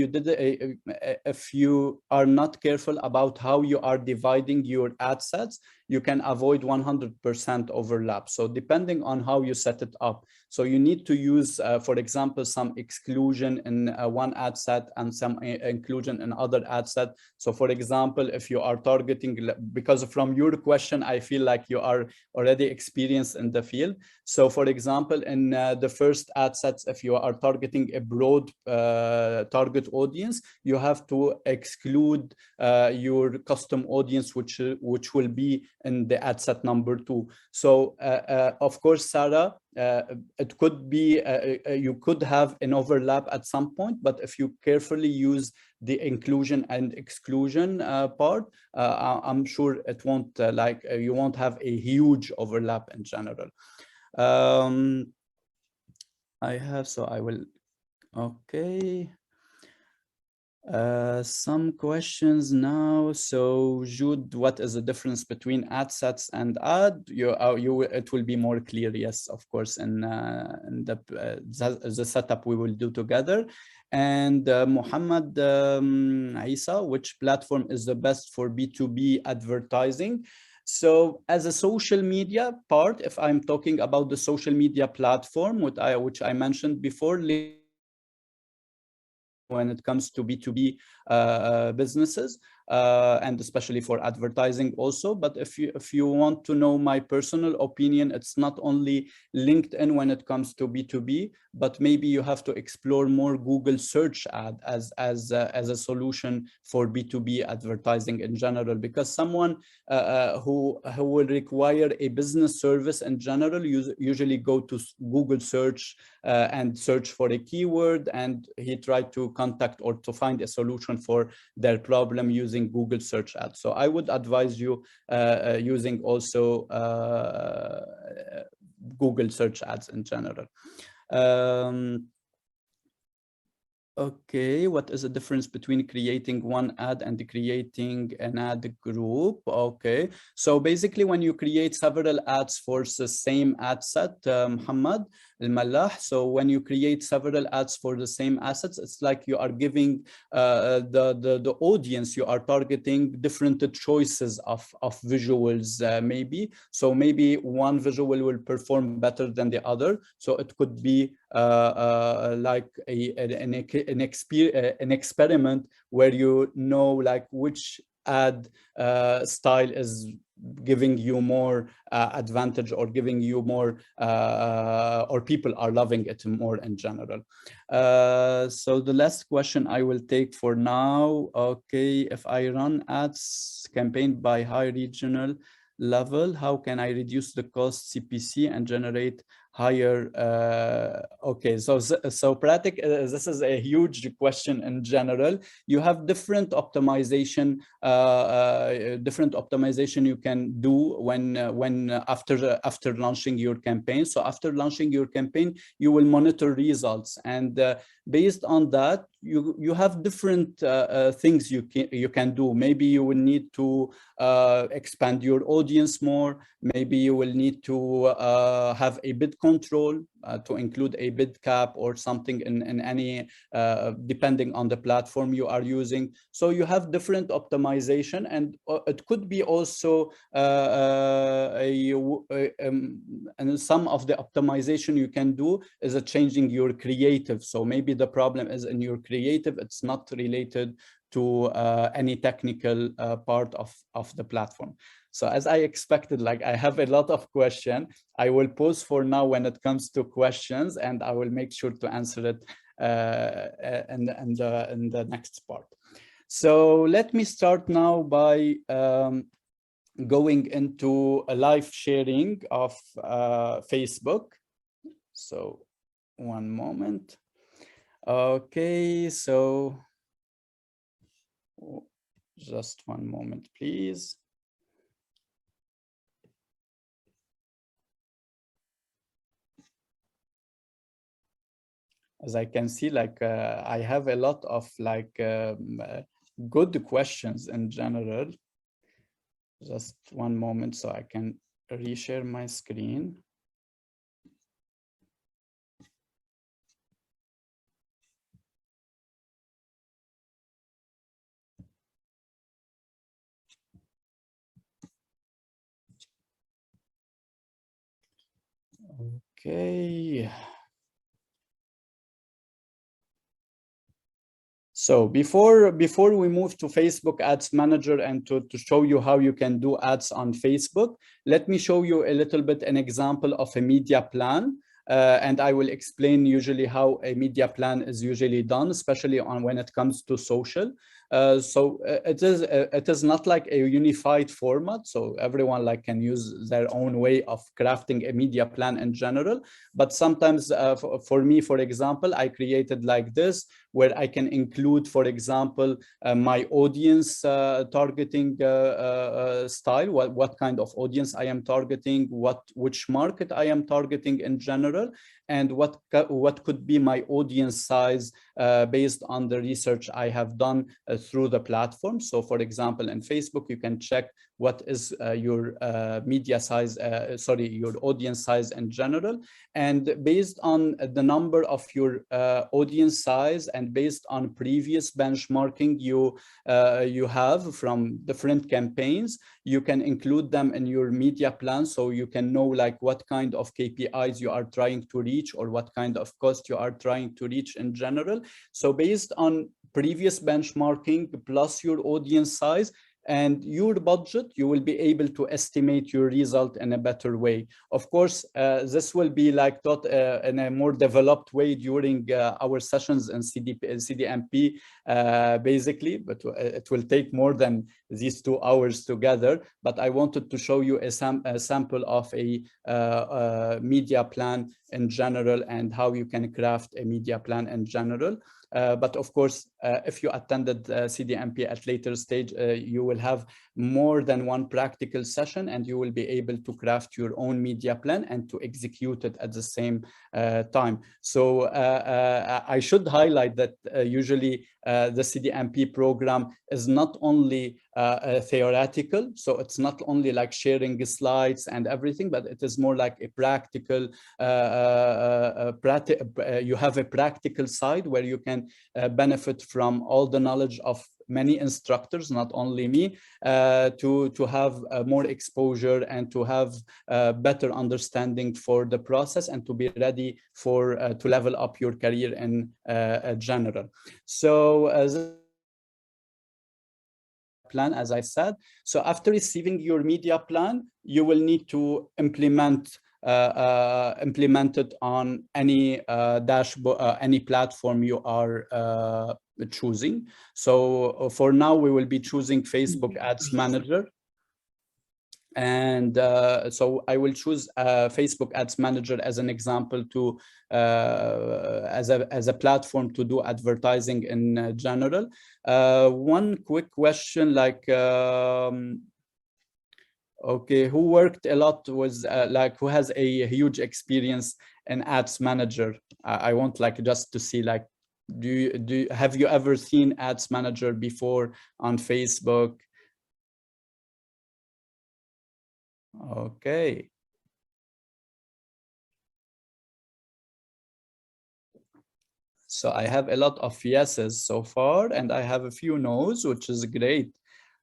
you are not careful about how you are dividing your ad sets, you can avoid 100% overlap. So depending on how you set it up, so you need to use, for example, some exclusion in one ad set and some inclusion in other ad set. So for example, if you are targeting, because from your question, I feel like you are already experienced in the field. So for example, in the first ad sets, if you are targeting a broad target audience, you have to exclude your custom audience, which will be in the ad set number 2. So of course, Sarah, it could be, you could have an overlap at some point, but if you carefully use the inclusion and exclusion part, I'm sure it won't you won't have a huge overlap in general. I have, so I will, okay. Some questions now. So Jude, what is the difference between ad sets and ad? It will be more clear, yes, of course, in the setup we will do together. And Muhammad Isa, which platform is the best for B2B advertising? So as a social media part, if I'm talking about the social media platform, which I mentioned before, when it comes to B2B businesses, and especially for advertising also. But if you want to know my personal opinion, it's not only LinkedIn when it comes to B2B, but maybe you have to explore more Google search ad as a solution for B2B advertising in general, because someone who will require a business service in general usually go to Google search and search for a keyword, and he tried to contact or to find a solution for their problem using Google search ads. So I would advise you using also Google search ads in general. Okay, what is the difference between creating one ad and creating an ad group? Okay, so basically when you create several ads for the same ad set, Muhammad Al-Mallah, so when you create several ads for the same assets, it's like you are giving the audience you are targeting different choices of visuals maybe. So maybe one visual will perform better than the other. So it could be like an experiment where you know like which ad style is giving you more advantage, or giving you more or people are loving it more in general. So the last question I will take for now. Okay, if I run ads campaign by high regional level, how can I reduce the cost CPC and generate higher? Okay, so Pratik, this is a huge question in general. You have different optimization you can do when after launching your campaign. So after launching your campaign, you will monitor results, and based on that, you have different things you can do. Maybe you will need to expand your audience more. Maybe you will need to have a bid control, to include a bid cap or something in any, depending on the platform you are using. So you have different optimization, and it could be also and some of the optimization you can do is changing your creative. So maybe the problem is in your creative, it's not related to any technical part of the platform. So as I expected, like I have a lot of questions. I will pause for now when it comes to questions, and I will make sure to answer it in the next part. So let me start now by going into a live sharing of Facebook. So one moment. Okay, so just one moment, please. As I can see, like I have a lot of like good questions in general. Just one moment so I can reshare my screen. Okay. So before we move to Facebook Ads Manager and to show you how you can do ads on Facebook, let me show you a little bit an example of a media plan. And I will explain usually how a media plan is usually done, especially on when it comes to social. So it is not like a unified format, so everyone like can use their own way of crafting a media plan in general. But sometimes for me, for example, I created like this, where I can include, for example, my audience targeting style, what kind of audience I am targeting, which market I am targeting in general, and what could be my audience size based on the research I have done through the platform. So for example, in Facebook, you can check what is your media size, your audience size in general. And based on the number of your audience size and based on previous benchmarking you have from different campaigns, you can include them in your media plan, so you can know like what kind of KPIs you are trying to reach or what kind of cost you are trying to reach in general. So based on previous benchmarking plus your audience size and your budget, you will be able to estimate your result in a better way. Of course, this will be like taught in a more developed way during our sessions in CDMP, basically, but it will take more than these 2 hours together. But I wanted to show you a sample of a media plan in general and how you can craft a media plan in general. But of course, if you attended CDMP at later stage, you will have more than one practical session and you will be able to craft your own media plan and to execute it at the same time. So I should highlight that usually the CDMP program is not only theoretical, so it's not only like sharing slides and everything, but it is more like a practical, you have a practical side where you can benefit from all the knowledge of many instructors, not only me, to have more exposure and to have better understanding for the process and to be ready for to level up your career in general. So plan, as I said. So after receiving your media plan, you will need to implement it on any dashboard, any platform you are choosing. So for now, we will be choosing Facebook Ads Manager. And so I will choose Facebook Ads Manager as an example to as a platform to do advertising in general. One quick question, like okay, who worked a lot with like who has a huge experience in Ads Manager? I want like just to see like have you ever seen Ads Manager before on Facebook? Okay. So I have a lot of yeses so far, and I have a few no's, which is great.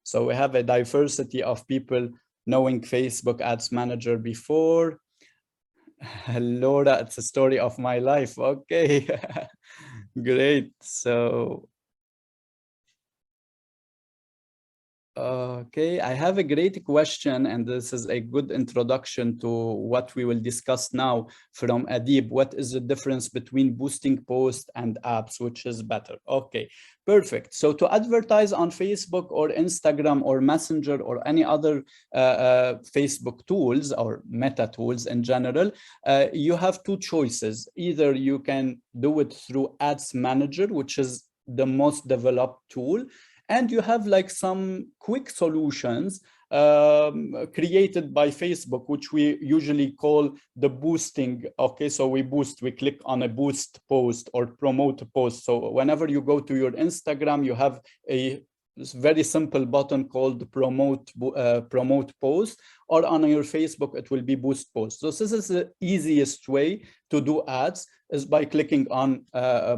So we have a diversity of people knowing Facebook Ads Manager before. Laura, it's a story of my life. Okay, great. So, okay, I have a great question, and this is a good introduction to what we will discuss now from Adib. What is the difference between boosting posts and apps? Which is better? Okay, perfect. So to advertise on Facebook or Instagram or Messenger or any other Facebook tools or meta tools in general, you have two choices. Either you can do it through Ads Manager, which is the most developed tool, and you have like some quick solutions created by Facebook, which we usually call the boosting. Okay, so we click on a boost post or promote a post. So whenever you go to your Instagram, you have a very simple button called promote post, or on your Facebook, it will be boost post. So this is the easiest way to do ads, is by clicking on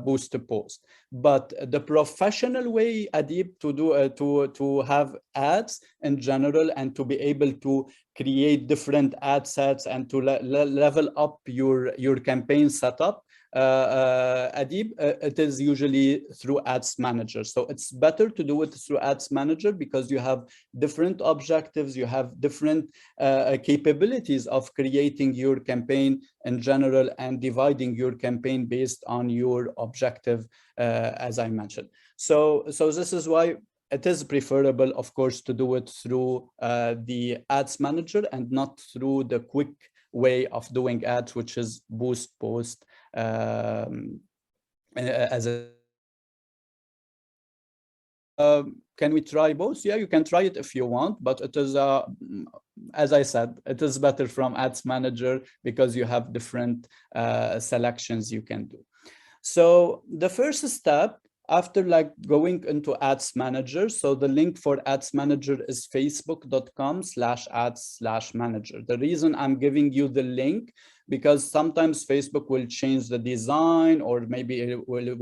boost post. But the professional way, Adib, to do to have ads in general and to be able to create different ad sets and to level up your campaign setup, Adib, it is usually through Ads Manager. So it's better to do it through Ads Manager because you have different objectives, you have different capabilities of creating your campaign in general and dividing your campaign based on your objective, as I mentioned. So this is why it is preferable, of course, to do it through the Ads Manager and not through the quick way of doing ads, which is boost post. As a can we try both? Yeah, you can try it if you want, but it is as I said, it is better from Ads Manager because you have different selections you can do. So the first step, after like going into Ads Manager, so the link for Ads Manager is facebook.com/ads/manager. The reason I'm giving you the link, because sometimes Facebook will change the design, or maybe it will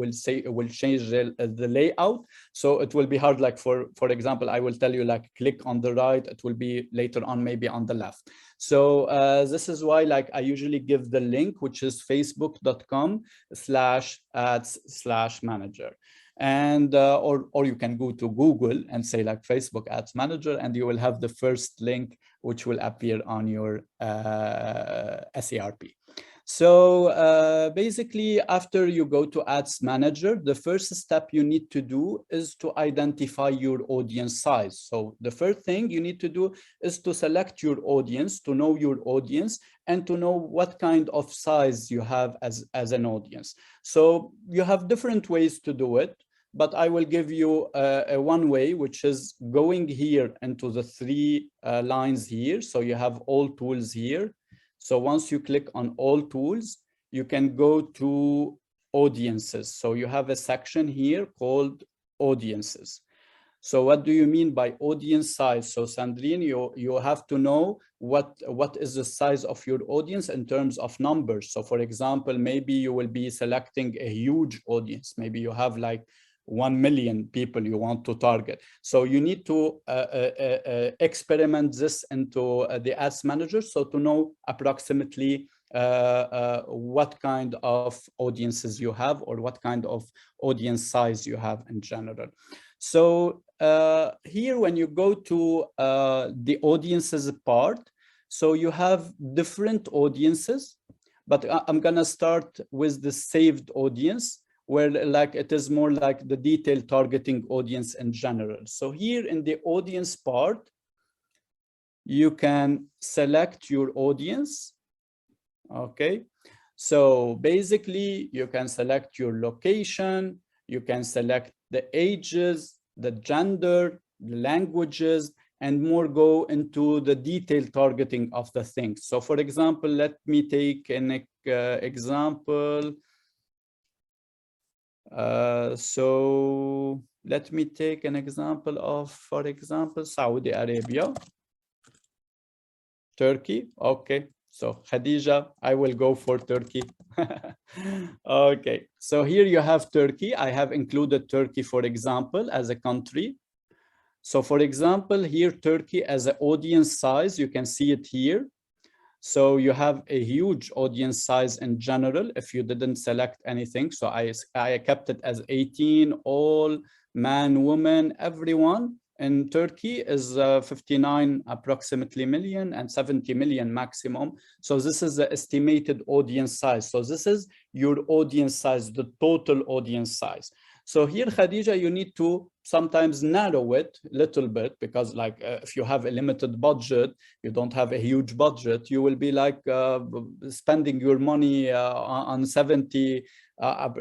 change the layout. So it will be hard, like for example, I will tell you like click on the right, it will be later on maybe on the left. So this is why like I usually give the link, which is facebook.com/ads/manager. And or you can go to Google and say like Facebook Ads Manager, and you will have the first link which will appear on your SERP. So basically, after you go to Ads Manager, the first step you need to do is to identify your audience size. So the first thing you need to do is to select your audience, to know your audience, and to know what kind of size you have as an audience. So you have different ways to do it, but I will give you one way, which is going here into the three lines here. So you have all tools here. So once you click on all tools, you can go to audiences. So you have a section here called audiences. So what do you mean by audience size? So Sandrine, you have to know what is the size of your audience in terms of numbers. So for example, maybe you will be selecting a huge audience. Maybe you have like 1 million people you want to target. So you need to experiment this into the Ads Manager, so to know approximately what kind of audiences you have, or what kind of audience size you have in general. So here, when you go to the audiences part, so you have different audiences, but I'm gonna start with the saved audience, where like it is more like the detailed targeting audience in general. So here in the audience part, you can select your audience. Okay, so basically you can select your location, you can select the ages, the gender, the languages, and more go into the detailed targeting of the things. So for example, let me take an example. So let me take an example of, for example, Saudi Arabia, Turkey. Okay, so Khadija, I will go for Turkey. Okay, so here you have Turkey. I have included Turkey, for example, as a country. So for example, here Turkey as an audience size, you can see it here. So you have a huge audience size in general if you didn't select anything. So I kept it as 18, all, man, woman, everyone in Turkey is 59 approximately million and 70 million maximum. So this is the estimated audience size. So this is your audience size, the total audience size. So here, Khadija, you need to sometimes narrow it a little bit, because like if you have a limited budget, you don't have a huge budget, you will be like spending your money on 70,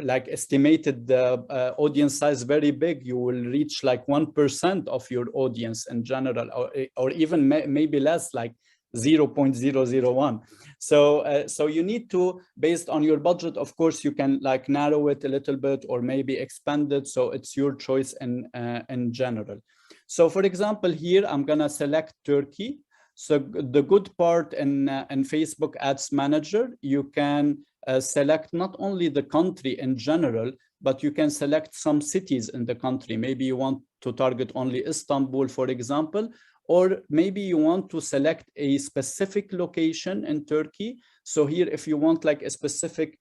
like estimated audience size very big. You will reach like 1% of your audience in general, or even maybe less, like 0.001. So you need to, based on your budget, of course, you can like narrow it a little bit or maybe expand it. So it's your choice in general. So for example, here I'm gonna select Turkey. So the good part in Facebook Ads Manager, you can select not only the country in general, but you can select some cities in the country. Maybe you want to target only Istanbul, for example, or maybe you want to select a specific location in Turkey. So here, if you want like a specific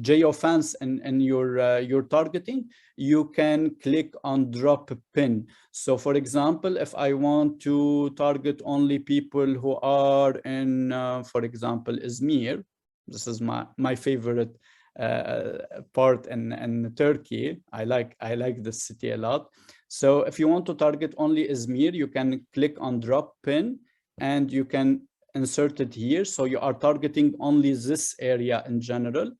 geofence in your targeting, you can click on drop pin. So for example, if I want to target only people who are in, for example, Izmir, this is my favorite part in Turkey. I like this city a lot. So if you want to target only Izmir, you can click on drop pin and you can insert it here. So you are targeting only this area in general.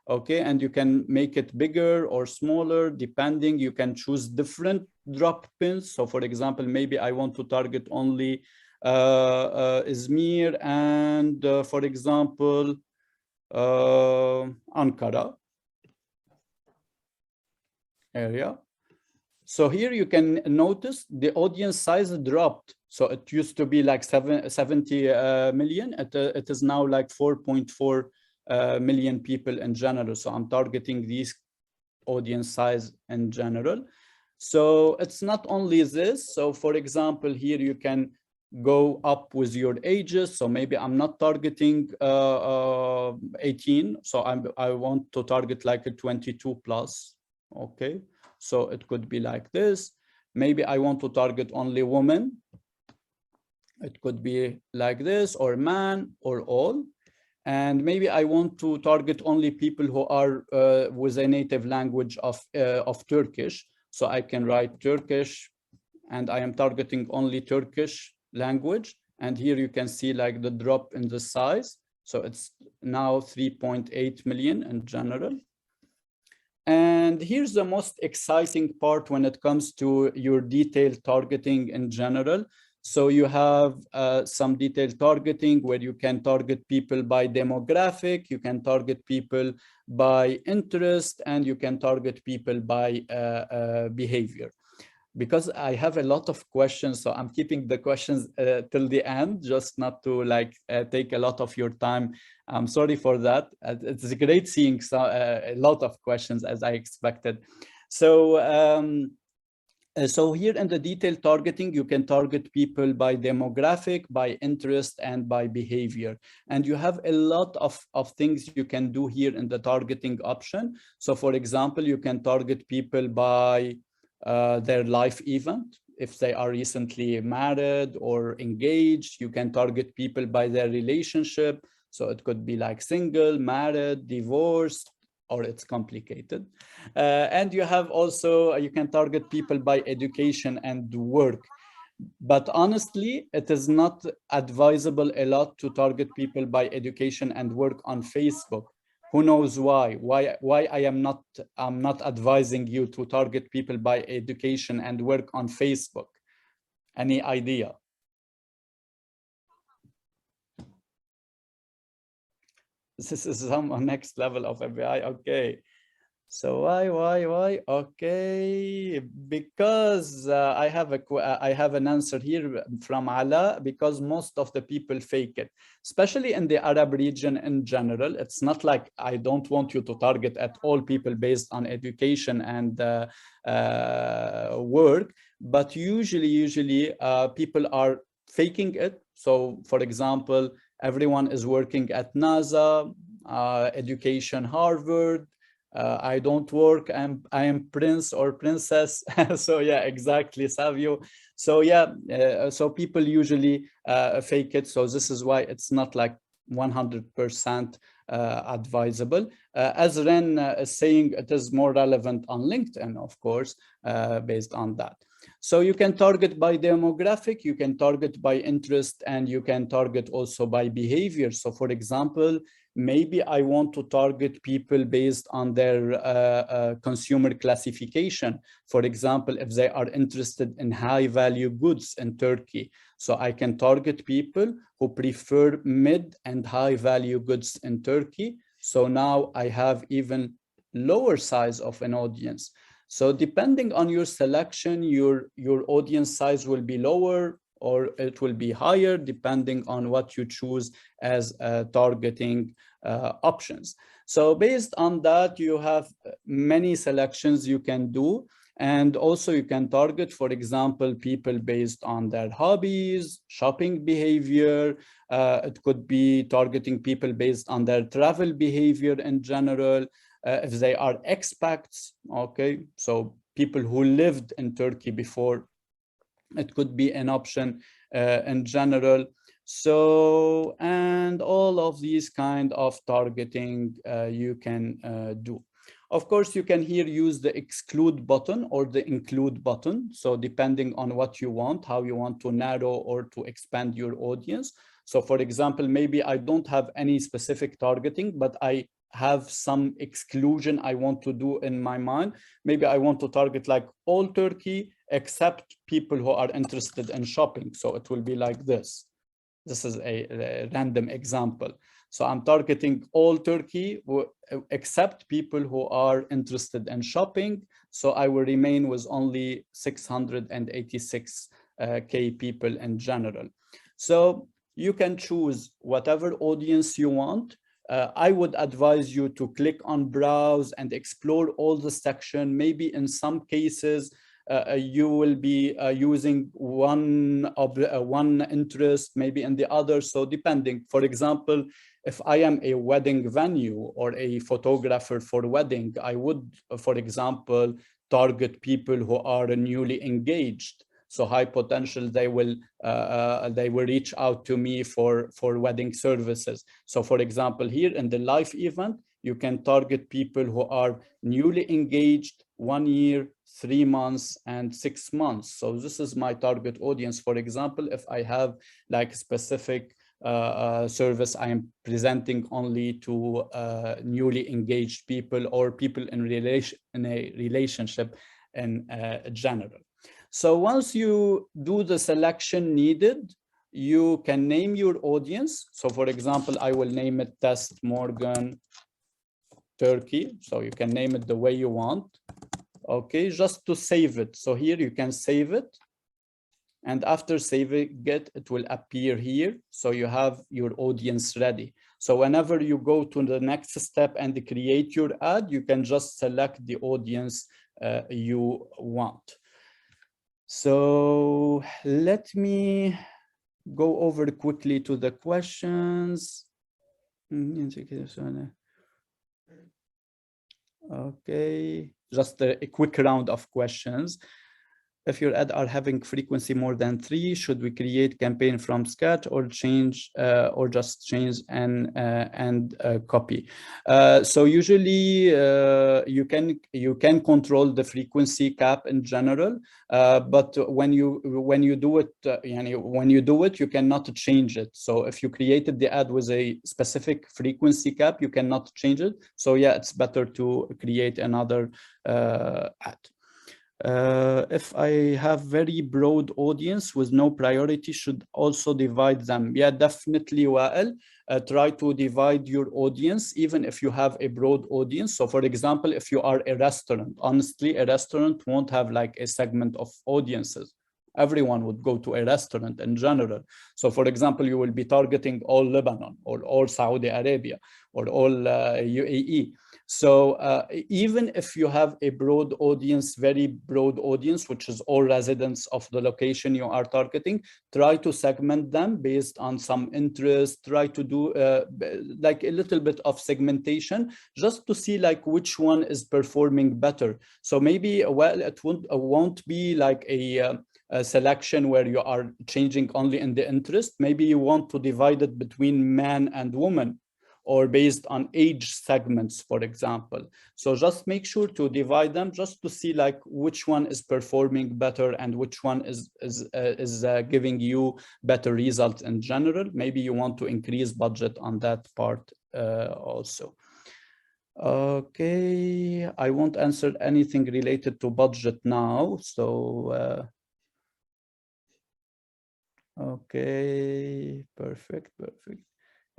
Okay, and you can make it bigger or smaller, depending. You can choose different drop pins. So for example, maybe I want to target only Izmir and for example, Ankara. area. So here you can notice the audience size dropped. So it used to be like 70 million. It is now like 4.4 million people in general. So I'm targeting these audience size in general. So it's not only this. So for example, here you can go up with your ages. So maybe I'm not targeting 18. So I want to target like a 22 plus. Okay. So it could be like this. Maybe I want to target only women. It could be like this, or man, or all. And maybe I want to target only people who are with a native language of Turkish. So I can write Turkish, and I am targeting only Turkish language. And here you can see like the drop in the size. So it's now 3.8 million in general. And here's the most exciting part when it comes to your detailed targeting in general. So you have some detailed targeting where you can target people by demographic, you can target people by interest, and you can target people by behavior. Because I have a lot of questions, so I'm keeping the questions till the end, just not to like take a lot of your time. I'm sorry for that. It's great seeing a lot of questions as I expected. So so here in the detailed targeting, you can target people by demographic, by interest, and by behavior. And you have a lot of things you can do here in the targeting option. So for example, you can target people by their life event. If they are recently married or engaged, you can target people by their relationship. So it could be like single, married, divorced, or it's complicated. And you have also, you can target people by education and work. But honestly, it is not advisable a lot to target people by education and work on Facebook. Who knows why? Why I'm not advising you to target people by education and work on Facebook? Any idea? This is some next level of FBI. Okay. So why? Okay, because I have an answer here from Ala, because most of the people fake it, especially in the Arab region in general. It's not like I don't want you to target at all people based on education and work, but usually people are faking it. So for example, everyone is working at NASA, education Harvard. I don't work, I am prince or princess. So yeah, exactly, Savio. So yeah, so people usually fake it. So this is why it's not like 100% advisable. As Ren is saying, it is more relevant on LinkedIn, of course, based on that. So you can target by demographic, you can target by interest, and you can target also by behavior. So for example, maybe I want to target people based on their consumer classification. For example, if they are interested in high value goods in Turkey, so I can target people who prefer mid and high value goods in Turkey. So now I have even lower size of an audience. So depending on your selection, your audience size will be lower or it will be higher, depending on what you choose as targeting options. So based on that, you have many selections you can do. And also you can target, for example, people based on their hobbies, shopping behavior. It could be targeting people based on their travel behavior in general. If they are expats, okay, so people who lived in Turkey before, it could be an option in general. So, and all of these kind of targeting you can do. Of course, you can here use the exclude button or the include button. So depending on what you want, how you want to narrow or to expand your audience. So for example, maybe I don't have any specific targeting, but I have some exclusion I want to do in my mind. Maybe I want to target like all Turkey except people who are interested in shopping. So it will be like this. This is a random example. So I'm targeting all Turkey except people who are interested in shopping. So I will remain with only 686K people in general. So you can choose whatever audience you want. I would advise you to click on browse and explore all the section. Maybe in some cases, you will be using one interest, maybe in the other. So depending, for example, if I am a wedding venue or a photographer for wedding, I would, for example, target people who are newly engaged. So high potential, they will reach out to me for wedding services. So for example, here in the live event, you can target people who are newly engaged, 1 year, 3 months, and 6 months. So this is my target audience. For example, if I have like specific service, I am presenting only to newly engaged people or people in a relationship in general. So once you do the selection needed, you can name your audience. So for example, I will name it Test Morgan Turkey. So you can name it the way you want. Okay, just to save it. So here you can save it. And after saving it, it will appear here. So you have your audience ready. So whenever you go to the next step and create your ad, you can just select the audience you want. So let me go over quickly to the questions. Okay, just a quick round of questions. If your ad are having frequency more than 3, should we create campaign from scratch or change or just change and copy? So usually you can control the frequency cap in general, but when you do it, you cannot change it. So if you created the ad with a specific frequency cap, you cannot change it. So yeah, it's better to create another ad. If I have very broad audience with no priority, should also divide them? Yeah, definitely. Well, try to divide your audience, even if you have a broad audience. So for example, if you are a restaurant, honestly, a restaurant won't have like a segment of audiences. Everyone would go to a restaurant in general. So for example, you will be targeting all Lebanon or all Saudi Arabia or all UAE. So even if you have a broad audience, very broad audience, which is all residents of the location you are targeting, try to segment them based on some interest, try to do like a little bit of segmentation just to see like which one is performing better. So maybe, well, it won't be like a selection where you are changing only in the interest. Maybe you want to divide it between man and woman, or based on age segments, for example. So just make sure to divide them just to see like which one is performing better and which one is giving you better results in general. Maybe you want to increase budget on that part also. Okay, I won't answer anything related to budget now. So okay, perfect.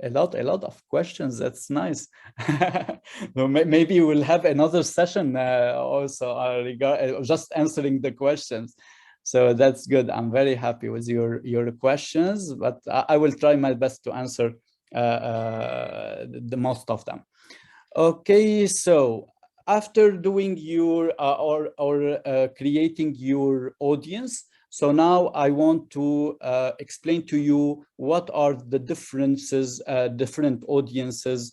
A lot of questions. That's nice. Maybe we'll have another session also just answering the questions. So that's good. I'm very happy with your questions, but I will try my best to answer the most of them. Okay, so after doing your creating your audience, so now I want to explain to you what are the differences, different audiences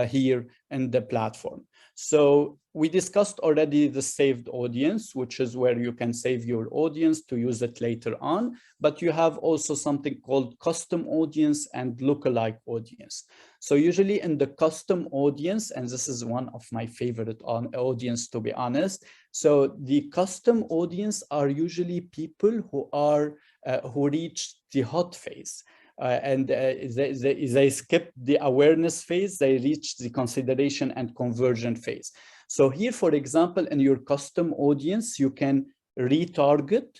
here in the platform. So we discussed already the saved audience, which is where you can save your audience to use it later on, but you have also something called custom audience and lookalike audience. So usually in the custom audience, and this is one of my favorite audience, to be honest. So the custom audience are usually people who are who reach the hot phase. And they skip the awareness phase, they reach the consideration and conversion phase. So here, for example, in your custom audience, you can retarget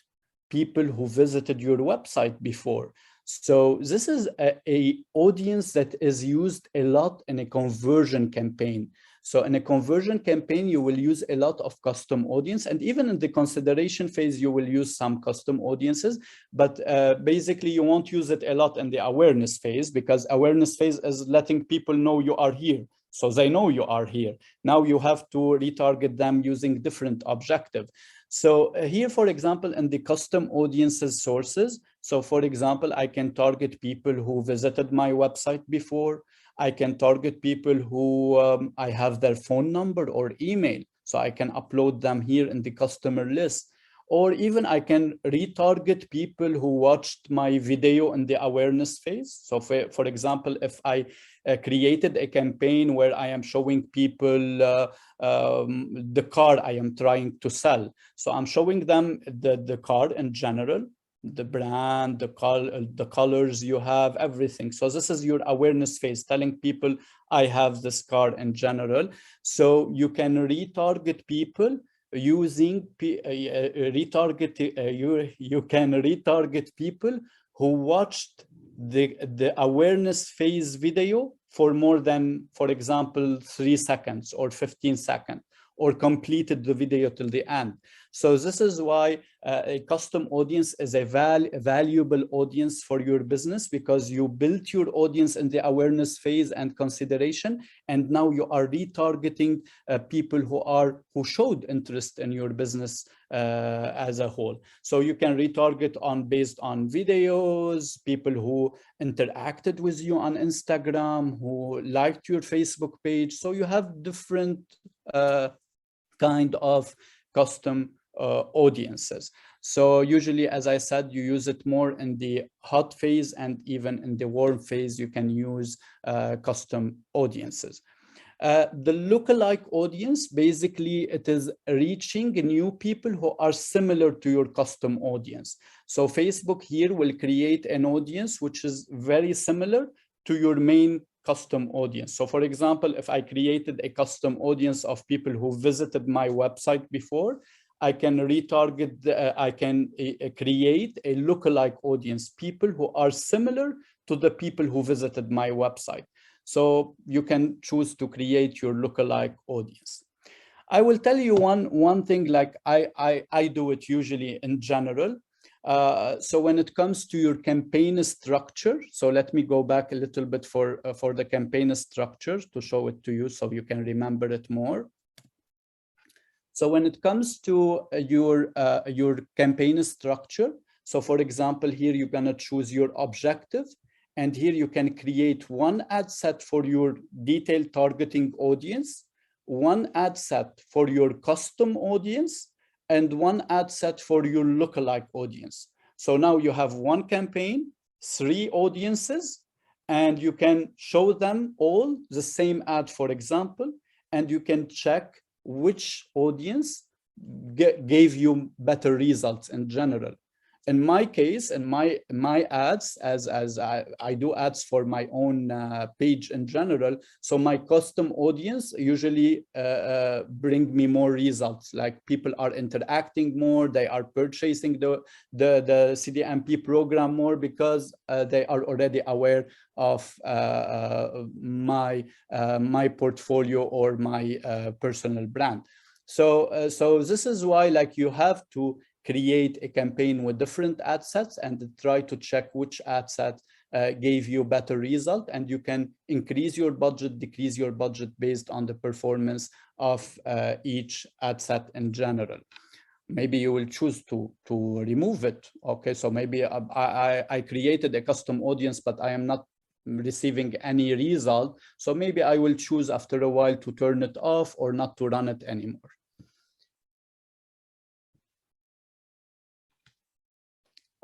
people who visited your website before. So this is a audience that is used a lot in a conversion campaign. So in a conversion campaign, you will use a lot of custom audience, and even in the consideration phase, you will use some custom audiences, but basically you won't use it a lot in the awareness phase, because awareness phase is letting people know you are here. So they know you are here. Now you have to retarget them using different objective. So here, for example, in the custom audiences sources, so for example, I can target people who visited my website before. I can target people who I have their phone number or email, so I can upload them here in the customer list. Or even I can retarget people who watched my video in the awareness phase. So for example, if I created a campaign where I am showing people the car I am trying to sell. So I'm showing them the car in general, the brand, the colors you have, everything. So this is your awareness phase, telling people I have this car in general. So you can retarget people using you can retarget people who watched the awareness phase video for more than, for example, 3 seconds or 15 seconds, or completed the video till the end. So this is why a custom audience is a valuable audience for your business, because you built your audience in the awareness phase and consideration, and now you are retargeting people who showed interest in your business as a whole. So you can retarget based on videos, people who interacted with you on Instagram, who liked your Facebook page. So you have different kind of custom audiences. So usually, as I said, you use it more in the hot phase, and even in the warm phase, you can use custom audiences. The lookalike audience, basically, it is reaching new people who are similar to your custom audience. So Facebook here will create an audience which is very similar to your main custom audience. So for example, if I created a custom audience of people who visited my website before, I can retarget, I can create a lookalike audience, people who are similar to the people who visited my website. So you can choose to create your lookalike audience. I will tell you one thing, like I do it usually in general. So when it comes to your campaign structure, so let me go back a little bit for the campaign structure to show it to you so you can remember it more. So when it comes to your campaign structure, so for example, here you're gonna choose your objective, and here you can create one ad set for your detailed targeting audience, one ad set for your custom audience, and one ad set for your lookalike audience. So now you have one campaign, 3 audiences, and you can show them all the same ad, for example, and you can check which audience gave you better results in general. In my case, in my ads, as I do ads for my own page in general, so my custom audience usually bring me more results. Like people are interacting more, they are purchasing the CDMP program more, because they are already aware of my portfolio or my personal brand. So this is why, like, you have to create a campaign with different ad sets and try to check which ad set gave you better result, and you can increase your budget, decrease your budget based on the performance of each ad set in general. Maybe you will choose to remove it. Okay, so maybe I created a custom audience, but I am not receiving any result. So maybe I will choose after a while to turn it off or not to run it anymore.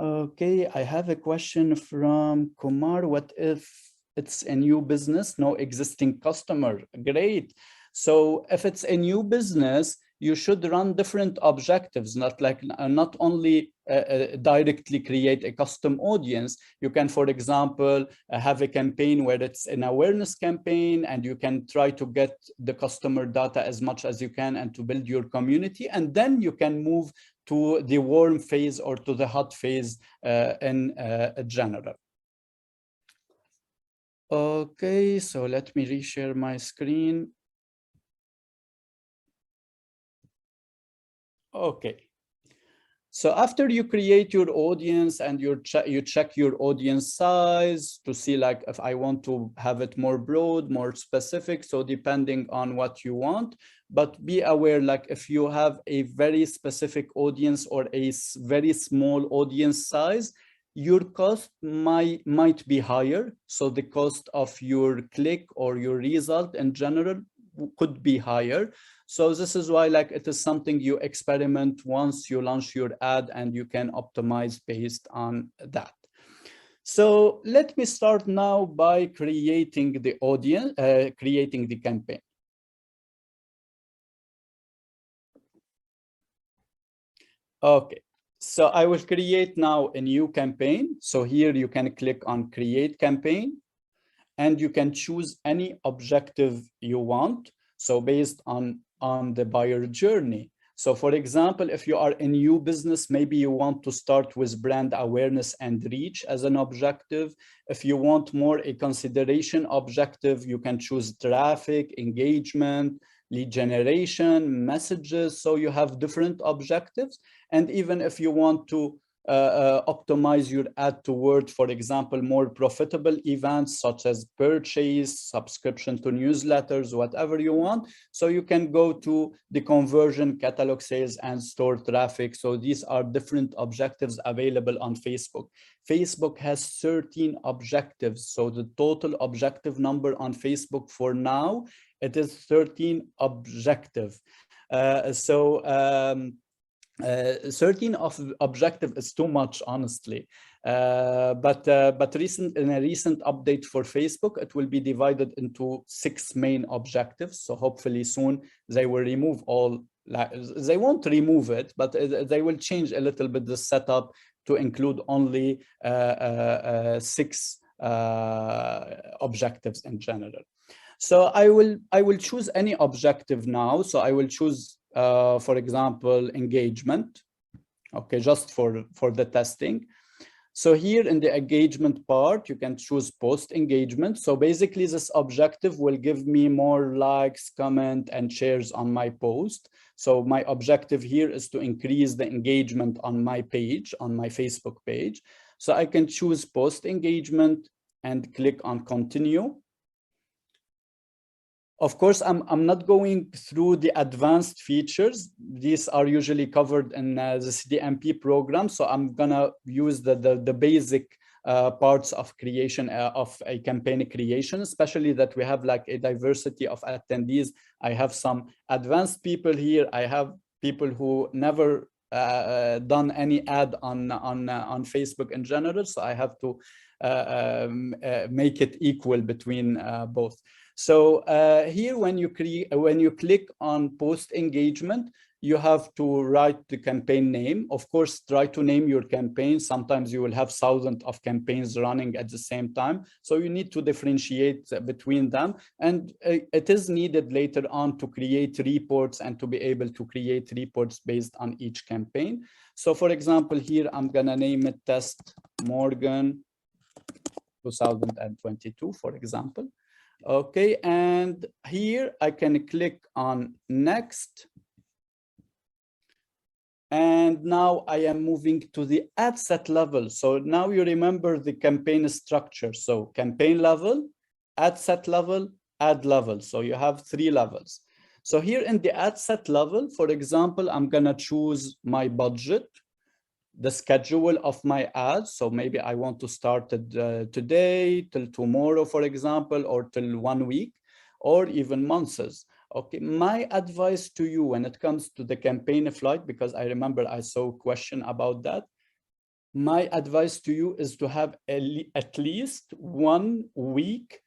Okay, I have a question from Kumar. What if it's a new business, no existing customer? Great. So if it's a new business, you should run different objectives, not only directly create a custom audience. You can, for example, have a campaign where it's an awareness campaign, and you can try to get the customer data as much as you can and to build your community. And then you can move to the warm phase or to the hot phase in general. Okay, so let me reshare my screen. Okay. So after you create your audience and you check your audience size to see like if I want to have it more broad, more specific. So depending on what you want, but be aware, like if you have a very specific audience or a very small audience size, your cost might be higher. So the cost of your click or your result in general could be higher. So this is why like it is something you experiment once you launch your ad and you can optimize based on that. So let me start now by creating the audience, creating the campaign. Okay, so I will create now a new campaign. So here you can click on create campaign and you can choose any objective you want. So based on the buyer journey. So for example, if you are a new business, maybe you want to start with brand awareness and reach as an objective. If you want more a consideration objective, you can choose traffic, engagement, lead generation, messages. So you have different objectives. And even if you want to optimize your ad toward, for example, more profitable events such as purchase, subscription to newsletters, whatever you want. So you can go to the conversion, catalog sales, and store traffic. So these are different objectives available on Facebook. Facebook has 13 objectives. So the total objective number on Facebook for now, it is 13 objective. 13 of objective is too much, honestly. But in a recent update for Facebook, it will be divided into 6 main objectives. So hopefully soon they will remove all. They won't remove it, but they will change a little bit the setup to include only 6 objectives in general. So I will choose any objective now. So I will choose, for example, engagement. Okay, just for the testing. So here in the engagement part, you can choose post engagement. So basically this objective will give me more likes, comment, and shares on my post. So my objective here is to increase the engagement on my page, on my Facebook page. So I can choose post engagement and click on continue. Of course, I'm not going through the advanced features. These are usually covered in the CDMP program. So I'm gonna use the basic parts of creation of a campaign creation, especially that we have like a diversity of attendees. I have some advanced people here. I have people who never done any ad on Facebook in general. So I have to make it equal between both. So here, when you click on post engagement, you have to write the campaign name. Of course, try to name your campaign. Sometimes you will have thousands of campaigns running at the same time. So you need to differentiate between them. And it is needed later on to create reports and to be able to create reports based on each campaign. So for example, here, I'm gonna name it Test Morgan 2022, for example. Okay, and here I can click on next. And now I am moving to the ad set level. So now you remember the campaign structure. So campaign level, ad set level, ad level. So you have 3 levels. So here in the ad set level, for example, I'm gonna choose my budget, the schedule of my ads. So maybe I want to start it today till tomorrow, for example, or till 1 week, or even months. Okay, my advice to you when it comes to the campaign flight, because I remember I saw a question about that. My advice to you is to have at least 1 week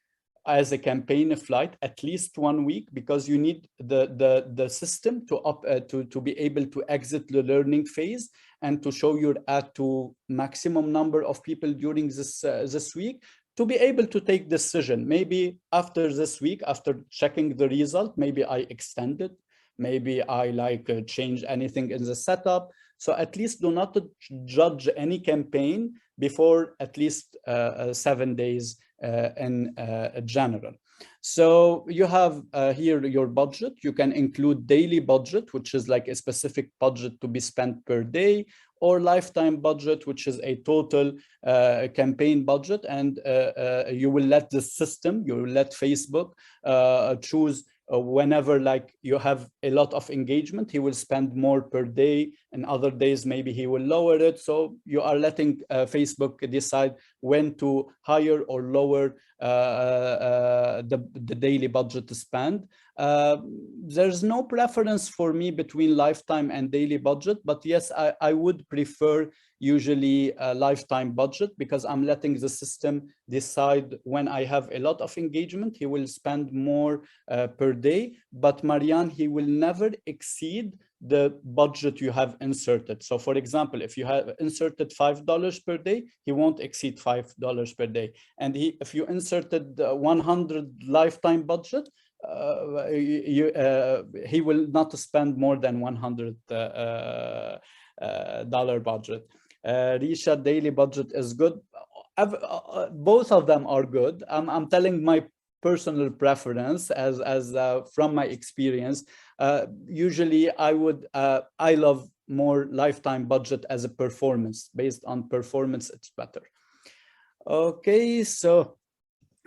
as a campaign flight, at least 1 week, because you need the system to be able to exit the learning phase and to show your ad to maximum number of people during this week, to be able to take decision. Maybe after this week, after checking the result, maybe I extend it, maybe I change anything in the setup. So at least do not judge any campaign before at least 7 days in general. So you have here your budget. You can include daily budget, which is like a specific budget to be spent per day, or lifetime budget, which is a total campaign budget. And you will let the system, you will let Facebook choose whenever like you have a lot of engagement, he will spend more per day, and other days maybe he will lower it. So you are letting Facebook decide when to higher or lower the daily budget to spend. There's no preference for me between lifetime and daily budget, but yes, I would prefer usually a lifetime budget, because I'm letting the system decide when I have a lot of engagement, he will spend more per day. But Marianne, he will never exceed the budget you have inserted. So for example, if you have inserted $5 per day, he won't exceed $5 per day. And if you inserted 100 lifetime budget, he will not spend more than $100 budget. Risha, daily budget is good. Both of them are good. I'm telling my personal preference as from my experience. Usually I love more lifetime budget as a performance. Based on performance, it's better. Okay, so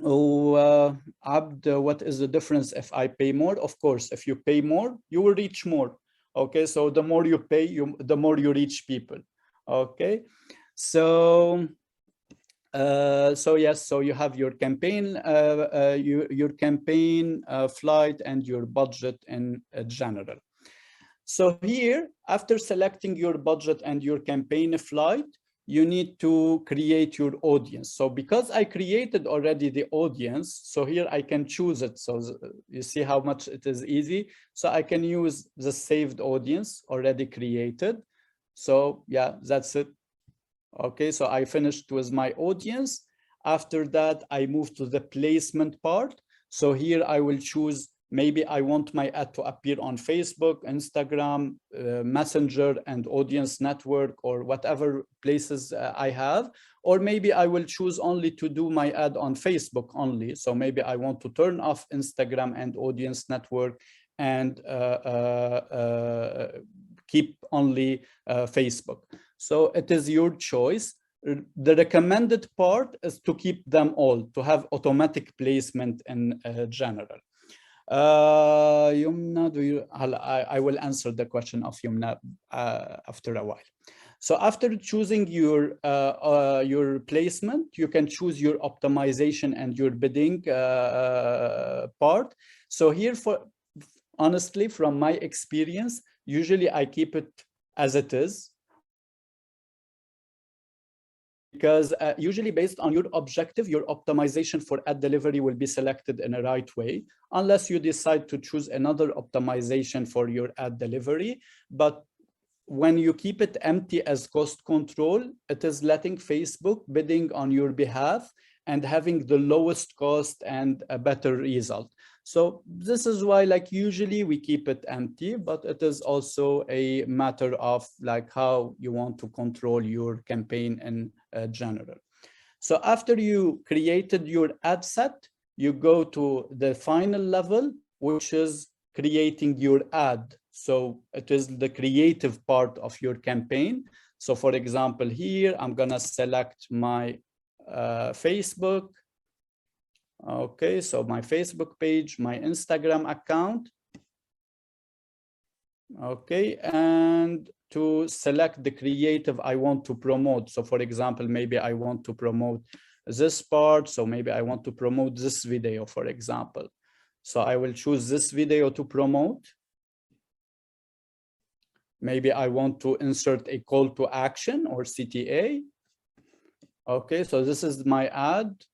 Abd, what is the difference if I pay more? Of course, if you pay more, you will reach more. Okay, so the more you pay, the more you reach people. Okay, so yes, so you have your campaign, your campaign flight and your budget in general. So here, after selecting your budget and your campaign flight, you need to create your audience. So because I created already the audience, so here I can choose it. So you see how much it is easy. So I can use the saved audience already created. So yeah, that's it. Okay, so I finished with my audience. After that, I move to the placement part. So here I will choose, maybe I want my ad to appear on Facebook, Instagram, Messenger, and Audience Network, or whatever places I have. Or maybe I will choose only to do my ad on Facebook only. So maybe I want to turn off Instagram and Audience Network and keep only Facebook. So it is your choice. The recommended part is to keep them all, to have automatic placement in general. Yumna, I will answer the question of Yumna after a while. So after choosing your placement, you can choose your optimization and your bidding part. So here, honestly, from my experience, usually I keep it as it is. Because usually based on your objective, your optimization for ad delivery will be selected in a right way, unless you decide to choose another optimization for your ad delivery. But when you keep it empty as cost control, it is letting Facebook bidding on your behalf and having the lowest cost and a better result. So this is why, like, usually we keep it empty, but it is also a matter of like how you want to control your campaign in general. So after you created your ad set, you go to the final level, which is creating your ad. So it is the creative part of your campaign. So for example, here, I'm gonna select my Facebook. Okay, so my Facebook page, my Instagram account. Okay, and to select the creative I want to promote. So for example, maybe I want to promote this part. So maybe I want to promote this video, for example. So I will choose this video to promote. Maybe I want to insert a call to action or CTA. Okay, so this is my ad.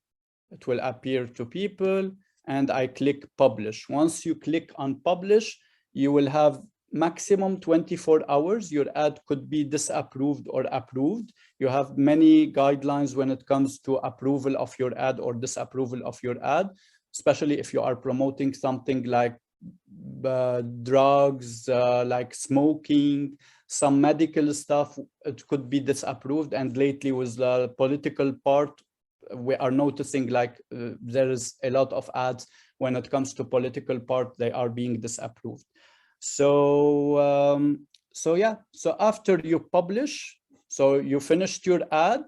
It will appear to people and I click publish. Once you click on publish, you will have maximum 24 hours. Your ad could be disapproved or approved. You have many guidelines when it comes to approval of your ad or disapproval of your ad, especially if you are promoting something like drugs, like smoking, some medical stuff. It could be disapproved. And lately with the political part, we are noticing like there is a lot of ads when it comes to political part, they are being disapproved. So so yeah, so after you publish, so you finished your ad.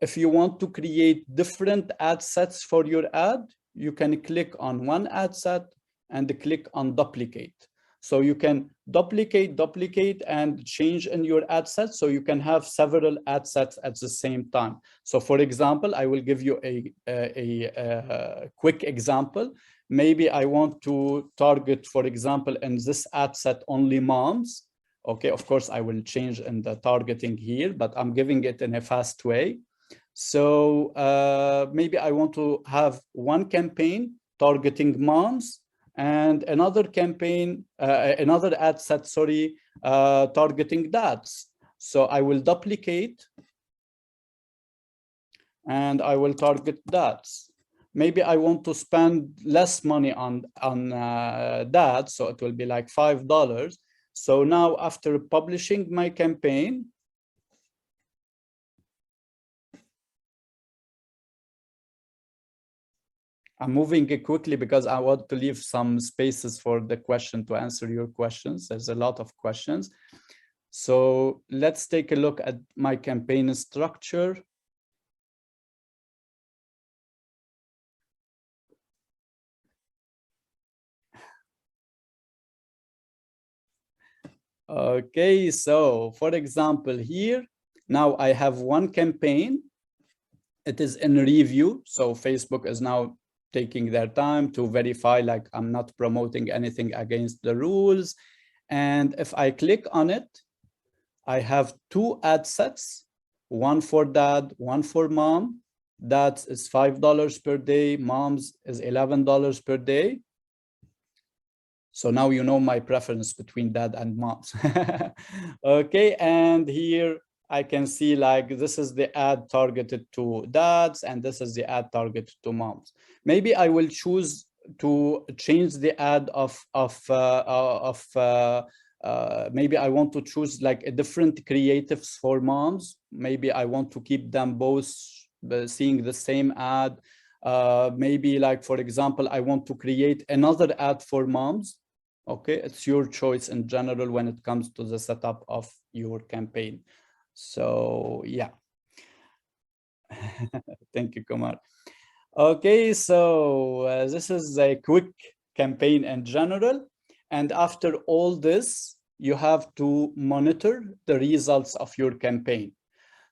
If you want to create different ad sets for your ad, you can click on one ad set and click on duplicate. So you can duplicate and change in your ad set, so you can have several ad sets at the same time. So for example, I will give you a quick example. Maybe I want to target, for example, in this ad set only moms. Okay, of course, I will change in the targeting here, but I'm giving it in a fast way. So maybe I want to have one campaign targeting moms and another campaign, another ad set, sorry, targeting dads. So I will duplicate and I will target dads. Maybe I want to spend less money on dads, so it will be like $5. So now after publishing my campaign, I'm moving it quickly because I want to leave some spaces for the question to answer your questions. There's a lot of questions. So let's take a look at my campaign structure. Okay, so for example, here, now I have one campaign. It is in review. So Facebook is now taking their time to verify, like I'm not promoting anything against the rules. And if I click on it, I have two ad sets, one for dad, one for mom. That is $5 per day. Mom's is $11 per day. So now you know my preference between dad and moms. Okay, and here I can see like this is the ad targeted to dads and this is the ad targeted to moms. Maybe I will choose to change the ad maybe I want to choose like a different creatives for moms. Maybe I want to keep them both seeing the same ad. Maybe like, for example, I want to create another ad for moms. Okay, it's your choice in general when it comes to the setup of your campaign. So yeah. Thank you, Kumar. Okay, so this is a quick campaign in general. And after all this, you have to monitor the results of your campaign.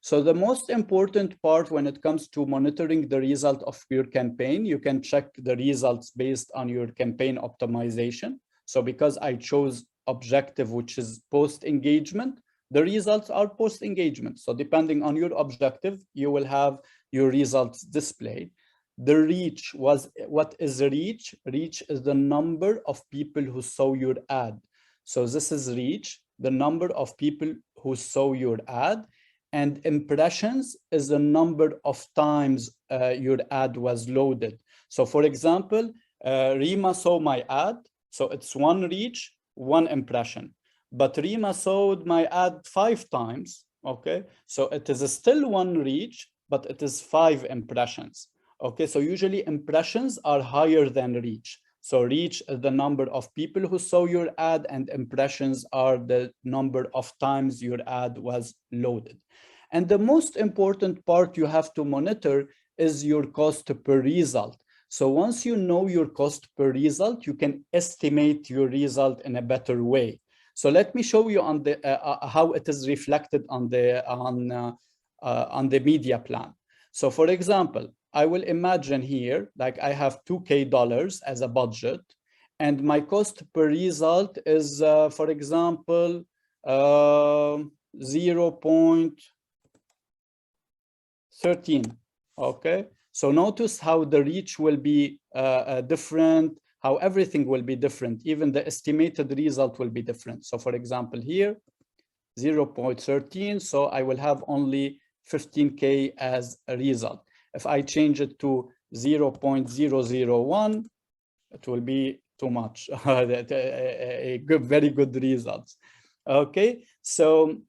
So the most important part when it comes to monitoring the result of your campaign, you can check the results based on your campaign optimization. So because I chose objective, which is post-engagement, the results are post-engagement. So depending on your objective, you will have your results displayed. The reach was, what is the reach? Reach is the number of people who saw your ad. So this is reach, the number of people who saw your ad. And impressions is the number of times your ad was loaded. So for example, Rima saw my ad. So it's one reach, one impression. But Rima saw my ad 5 times, okay? So it is still one reach, but it is 5 impressions, okay? So usually impressions are higher than reach. So reach is the number of people who saw your ad and impressions are the number of times your ad was loaded. And the most important part you have to monitor is your cost per result. So once you know your cost per result, you can estimate your result in a better way. So let me show you on the how it is reflected on the media plan. So for example, I will imagine here, like I have $2,000 as a budget, and my cost per result is, for example, 0.13. Okay. So notice how the reach will be different, how everything will be different. Even the estimated result will be different. So for example, here, 0.13. So I will have only 15K as a result. If I change it to 0.001, it will be too much, very good results. Okay, so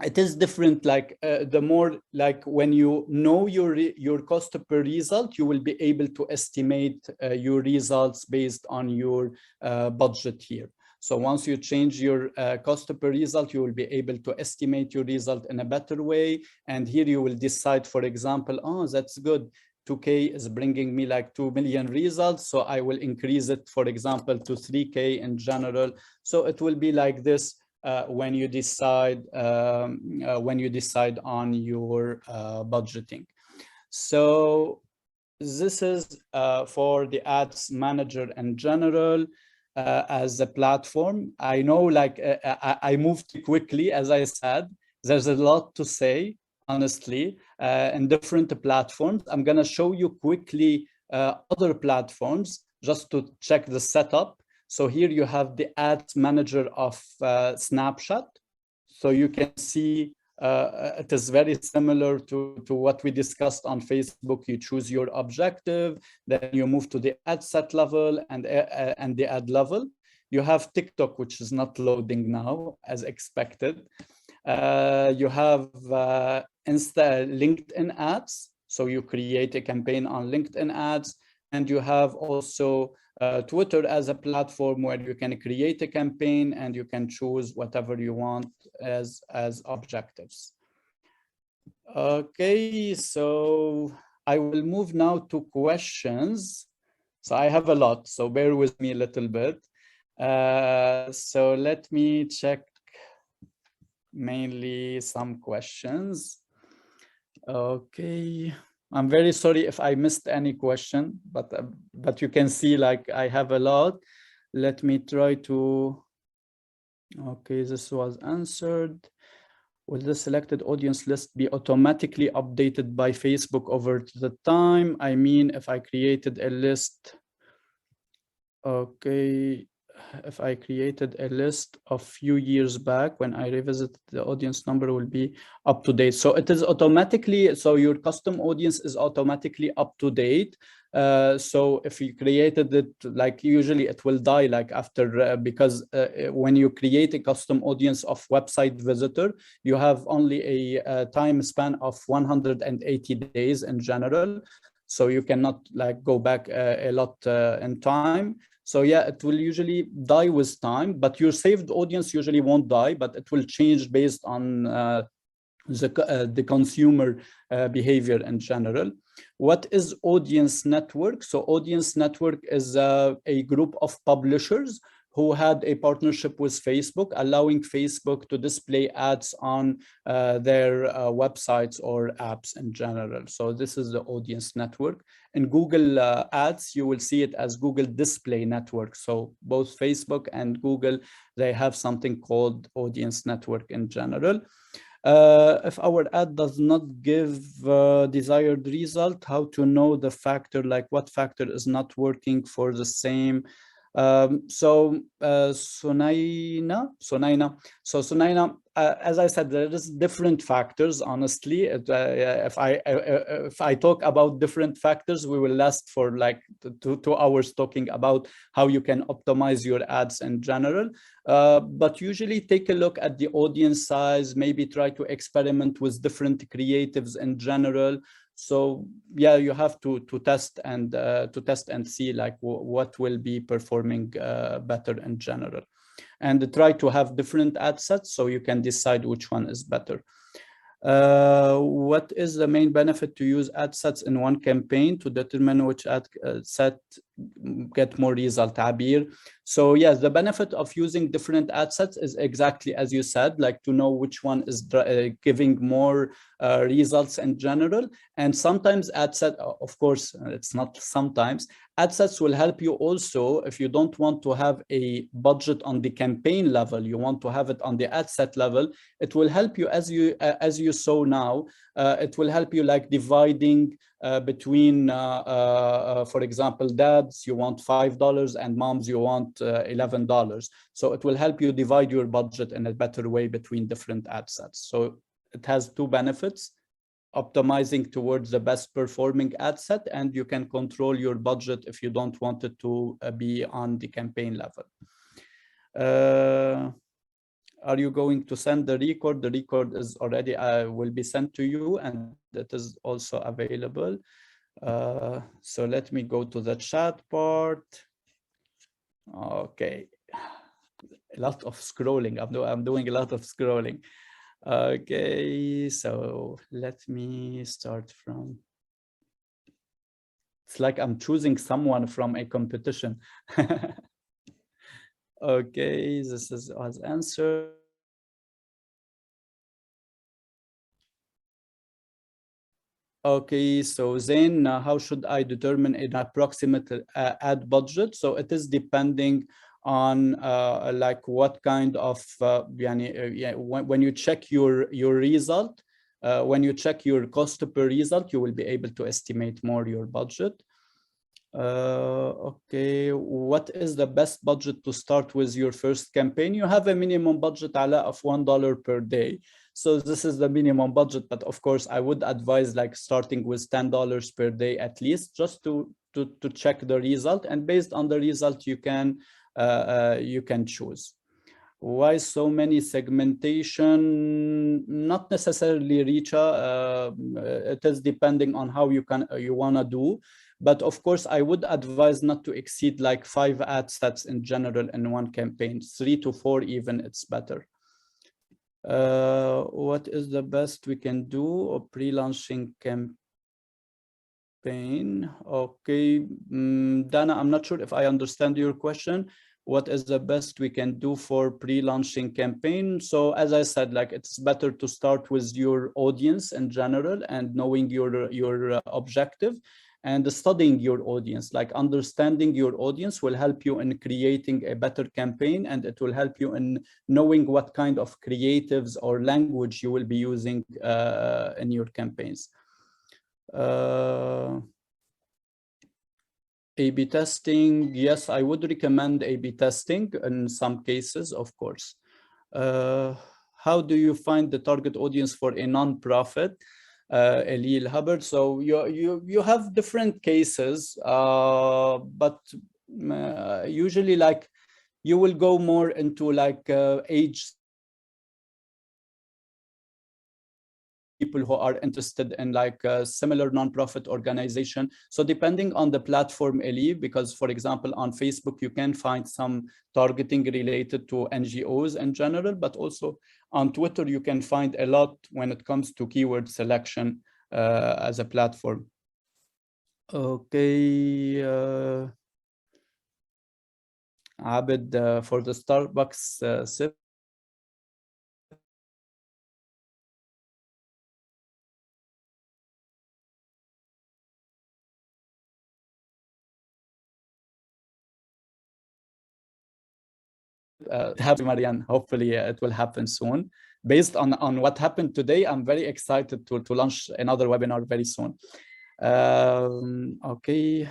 it is different, like the more, like when you know your cost per result, you will be able to estimate your results based on your budget here. So once you change your cost per result, you will be able to estimate your result in a better way. And here you will decide, for example, oh, that's good. 2K is bringing me like 2 million results. So I will increase it, for example, to 3K in general. So it will be like this when you decide on your budgeting. So this is for the ads manager in general. As a platform, I know, like I moved quickly, as I said. There's a lot to say, honestly, in different platforms. I'm going to show you quickly other platforms just to check the setup. So here you have the ads manager of Snapchat. So you can see it is very similar to what we discussed on Facebook. You choose your objective, then you move to the ad set level and the ad level. You have TikTok, which is not loading now as expected. You have LinkedIn ads. So you create a campaign on LinkedIn ads, and you have also Twitter as a platform where you can create a campaign and you can choose whatever you want as objectives. Okay, so I will move now to questions. So I have a lot, so bear with me a little bit. So let me check mainly some questions. Okay. I'm very sorry if I missed any question, but you can see, like, I have a lot. Let me try to. Okay, this was answered. Will the selected audience list be automatically updated by Facebook over the time? I mean, if I created a list, okay, if I created a list a few years back, when I revisit, the audience number will be up to date. So it is automatically, so your custom audience is automatically up to date. So if you created it, like usually it will die like after, because when you create a custom audience of website visitor, you have only a time span of 180 days in general. So you cannot like go back a lot in time. So yeah, it will usually die with time, but your saved audience usually won't die, but it will change based on the consumer behavior in general. What is audience network? So audience network is a group of publishers who had a partnership with Facebook, allowing Facebook to display ads on their websites or apps in general. So this is the audience network. In Google Ads, you will see it as Google Display Network. So both Facebook and Google, they have something called audience network in general. If our ad does not give desired result, how to know the factor, like what factor is not working for the same? Sunaina, as I said, there is different factors. Honestly, if I talk about different factors, we will last for like 2 hours talking about how you can optimize your ads in general. But usually take a look at the audience size, maybe try to experiment with different creatives in general. So yeah, you have to test and see like what will be performing better in general, and try to have different ad sets so you can decide which one is better. What is the main benefit to use ad sets in one campaign to determine which ad set get more result, Abir? So yes, the benefit of using different ad sets is exactly as you said, like to know which one is giving more results in general. And sometimes ad set, of course, it's not sometimes, ad sets will help you also if you don't want to have a budget on the campaign level, you want to have it on the ad set level. It will help you, as you saw now, it will help you like dividing between, for example, dads, you want $5 and moms, you want $11. So it will help you divide your budget in a better way between different ad sets. So it has two benefits: optimizing towards the best performing ad set, and you can control your budget if you don't want it to be on the campaign level. are you going to send the record? The record is already will be sent to you, and it is also available. So let me go to the chat part. Okay, a lot of scrolling. I'm doing a lot of scrolling. Okay, so let me start from. It's like I'm choosing someone from a competition. Okay, this is as answer. Okay, so then how should I determine an approximate ad budget? So it is depending on like what kind of when you check your result, when you check your cost per result, you will be able to estimate more your budget. Okay, what is the best budget to start with your first campaign? You have a minimum budget of $1 per day. So this is the minimum budget, but of course I would advise like starting with $10 per day at least, just to check the result, and based on the result you can choose. Why so many segmentation? Not necessarily, Richa. It is depending on how you want to do. But of course, I would advise not to exceed like 5 ad sets in general in one campaign. 3 to 4 even, it's better. What is the best we can do? A pre-launching campaign. Okay, Dana, I'm not sure if I understand your question. What is the best we can do for pre-launching campaign? So as I said, like it's better to start with your audience in general and knowing your objective, and studying your audience. Like understanding your audience will help you in creating a better campaign, and it will help you in knowing what kind of creatives or language you will be using in your campaigns. A/B testing, yes, I would recommend A/B testing in some cases, of course. How do you find the target audience for a non-profit? Elil Hubbard. So you have different cases, but usually like you will go more into like age people who are interested in like a similar nonprofit organization. So depending on the platform, Eli, because for example, on Facebook, you can find some targeting related to NGOs in general, but also on Twitter, you can find a lot when it comes to keyword selection as a platform. Okay. Abid, for the Starbucks sip. Happy Marianne, hopefully it will happen soon. Based on what happened today, I'm very excited to launch another webinar very soon. Okay.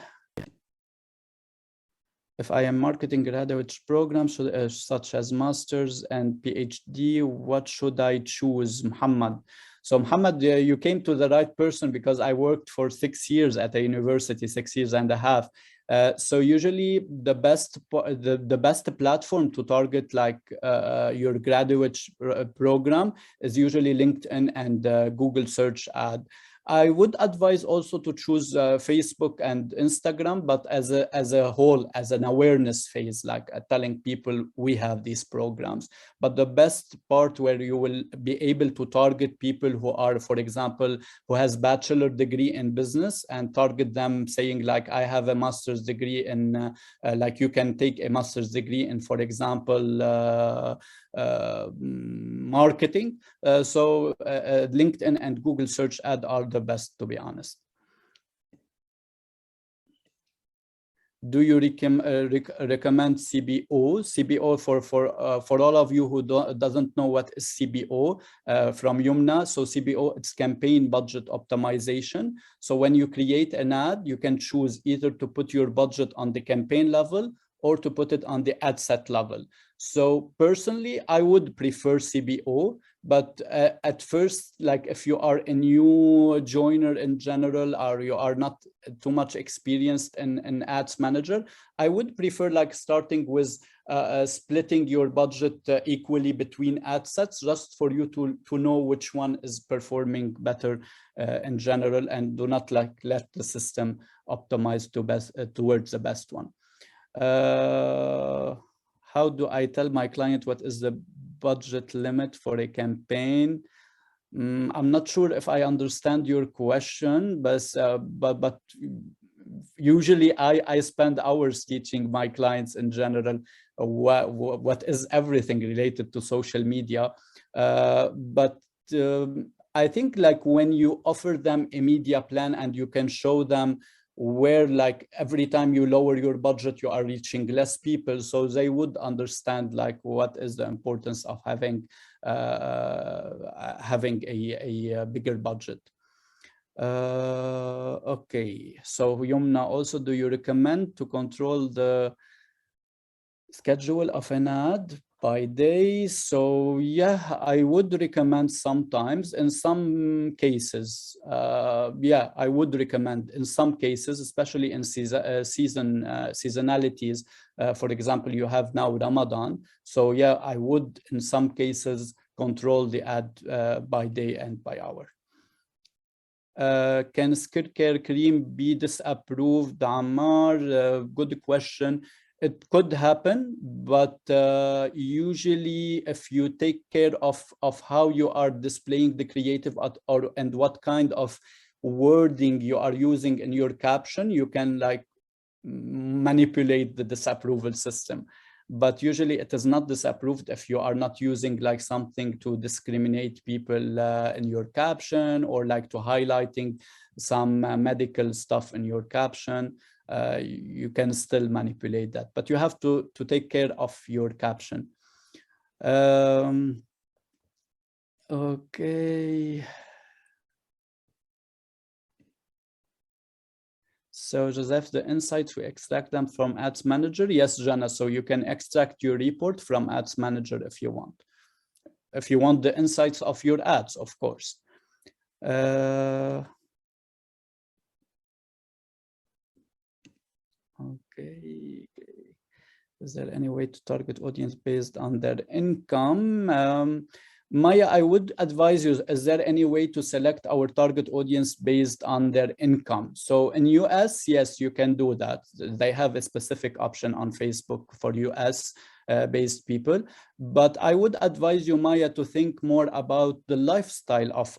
If I am marketing graduate programs such as masters and PhD, what should I choose, Muhammad? So Muhammad, you came to the right person, because I worked for 6 years at a university, 6 years and a half. So usually the best platform to target like your graduate program is usually LinkedIn and Google search ad. I would advise also to choose Facebook and Instagram, but as a whole, as an awareness phase, like telling people we have these programs. But the best part where you will be able to target people who are, for example, who has bachelor degree in business, and target them saying like, I have a master's degree in, like you can take a master's degree in, for example, marketing. So LinkedIn and Google search ad are the best, to be honest. Do you recommend CBO? CBO for all of you who doesn't know what is CBO, from Yumna. So CBO, it's campaign budget optimization. So when you create an ad, you can choose either to put your budget on the campaign level or to put it on the ad set level. So personally, I would prefer CBO, But at first, like if you are a new joiner in general, or you are not too much experienced in Ads Manager, I would prefer like starting with splitting your budget equally between ad sets, just for you to know which one is performing better in general, and do not like let the system optimize towards the best one. How do I tell my client what is the budget limit for a campaign? I'm not sure if I understand your question, but usually I spend hours teaching my clients in general what is everything related to social media. But I think like when you offer them a media plan and you can show them where like every time you lower your budget, you are reaching less people, so they would understand like what is the importance of having a bigger budget. Okay, so Yumna, also, do you recommend to control the schedule of an ad by day? So yeah, I would recommend sometimes. In some cases, yeah, I would recommend in some cases, especially in seasonalities. For example, you have now Ramadan, so yeah, I would in some cases control the ad by day and by hour. Can skincare cream be disapproved, Ammar? Good question. It could happen, but usually if you take care of how you are displaying the creative and what kind of wording you are using in your caption, you can like manipulate the disapproval system. But usually it is not disapproved if you are not using like something to discriminate people in your caption, or like to highlighting some medical stuff in your caption. You can still manipulate that, but you have to take care of your caption. Okay. So Joseph, the insights, we extract them from Ads Manager. Yes, Jana, so you can extract your report from Ads Manager if you want. If you want the insights of your ads, of course. Okay. Is there any way to target audience based on their income? Maya, I would advise you, is there any way to select our target audience based on their income? So in US, yes, you can do that. They have a specific option on Facebook for US based people. But I would advise you, Maya, to think more about the lifestyle of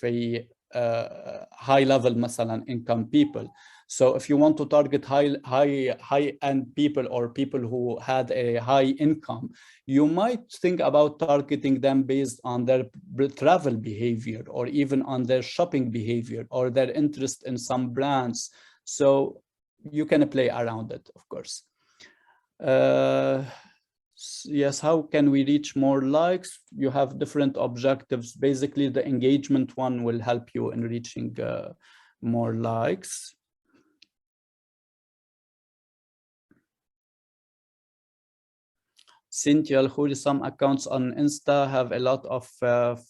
a high level masalan income people. So if you want to target high-end people, or people who had a high income, you might think about targeting them based on their travel behavior, or even on their shopping behavior, or their interest in some brands. So you can play around it, of course. Yes, how can we reach more likes? You have different objectives. Basically, the engagement one will help you in reaching more likes. Cynthia Al-Khouri, some accounts on Insta have a lot of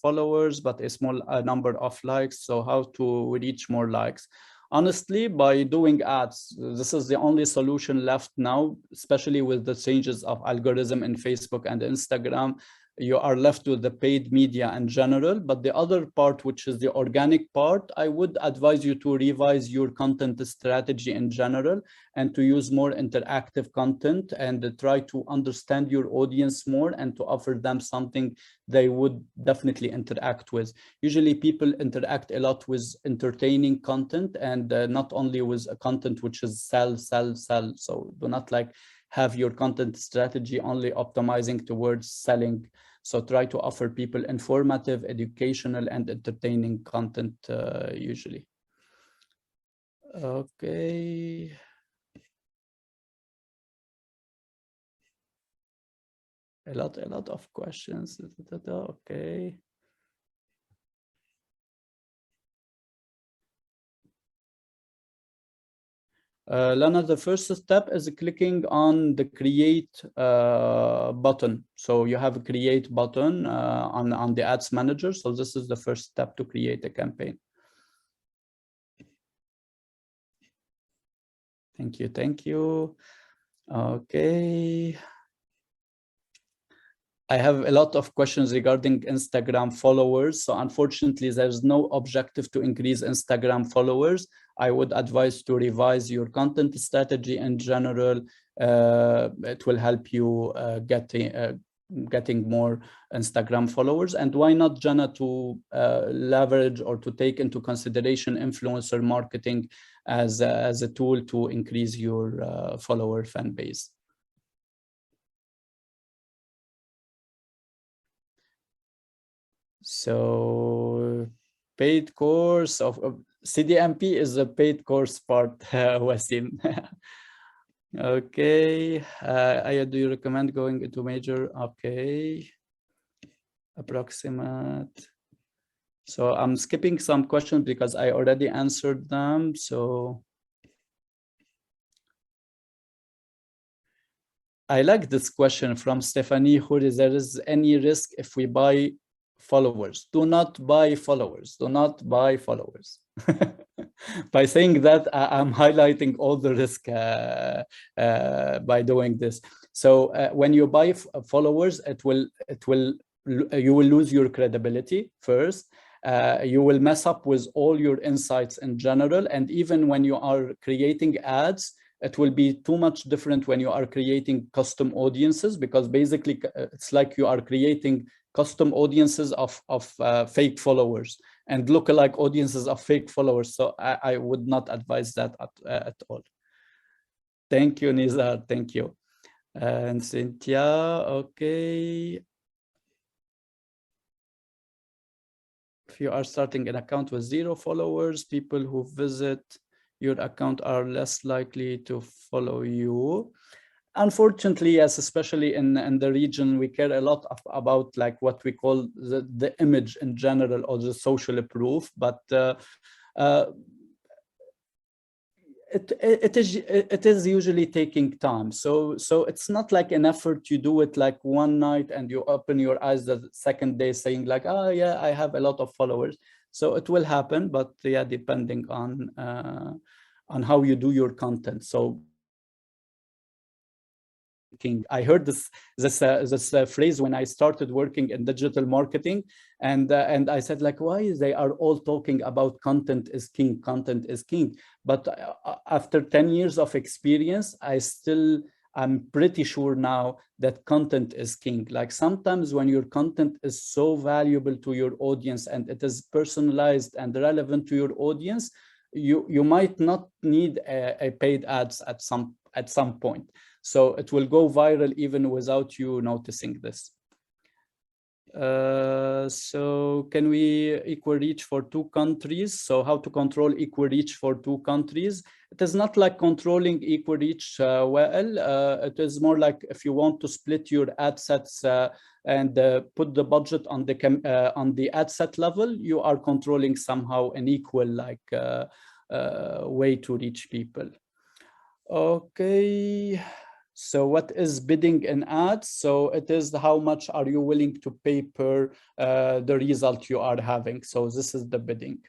followers, but a small number of likes. So how to reach more likes? Honestly, by doing ads. This is the only solution left now, especially with the changes of algorithm in Facebook and Instagram. You are left with the paid media in general, but the other part, which is the organic part, I would advise you to revise your content strategy in general, and to use more interactive content, and try to understand your audience more, and to offer them something they would definitely interact with. Usually people interact a lot with entertaining content, and not only with a content which is sell. So do not like have your content strategy only optimizing towards selling. So try to offer people informative, educational, and entertaining content usually. Okay. A lot of questions. Okay. Lana, the first step is clicking on the create button. So you have a create button on the ads manager. So this is the first step to create a campaign. Thank you. Thank you. Okay. I have a lot of questions regarding Instagram followers. So unfortunately, there's no objective to increase Instagram followers. I would advise to revise your content strategy in general. It will help you getting more Instagram followers. And why not, Jana, to leverage or to take into consideration influencer marketing as a tool to increase your follower fan base? So paid course of CDMP is a paid course part, Wasim. Okay, do you recommend going into major? Okay, approximate. So I'm skipping some questions because I already answered them. So I like this question from Stephanie. There is any risk if we buy followers? Do not buy followers. Do not buy followers. By saying that, I'm highlighting all the risk by doing this. So when you buy followers, you will lose your credibility first. You will mess up with all your insights in general. And even when you are creating ads, it will be too much different when you are creating custom audiences, because basically it's like you are creating custom audiences of fake followers and lookalike audiences of fake followers. So I would not advise that at all. Thank you, Nizar. Thank you. And Cynthia, okay. If you are starting an account with 0 followers, people who visit your account are less likely to follow you. Unfortunately, yes, especially in the region, we care a lot about like what we call the image in general or the social proof, but it is usually taking time. So it's not like an effort. You do it like one night and you open your eyes the second day saying like, oh yeah, I have a lot of followers. So it will happen, but yeah, depending on how you do your content. So I heard this phrase when I started working in digital marketing, and I said like, why they are all talking about content is king, content is king. But after 10 years of experience, I'm pretty sure now that content is king. Like sometimes when your content is so valuable to your audience and it is personalized and relevant to your audience, you might not need a paid ads at some point. So it will go viral even without you noticing this. So can we equal reach for 2 countries? So how to control equal reach for 2 countries? It is not like controlling equal reach it is more like if you want to split your ad sets and put the budget on the ad set level, you are controlling somehow an equal way to reach people. Okay. So what is bidding in ads? So it is how much are you willing to pay per the result you are having. So this is the bidding.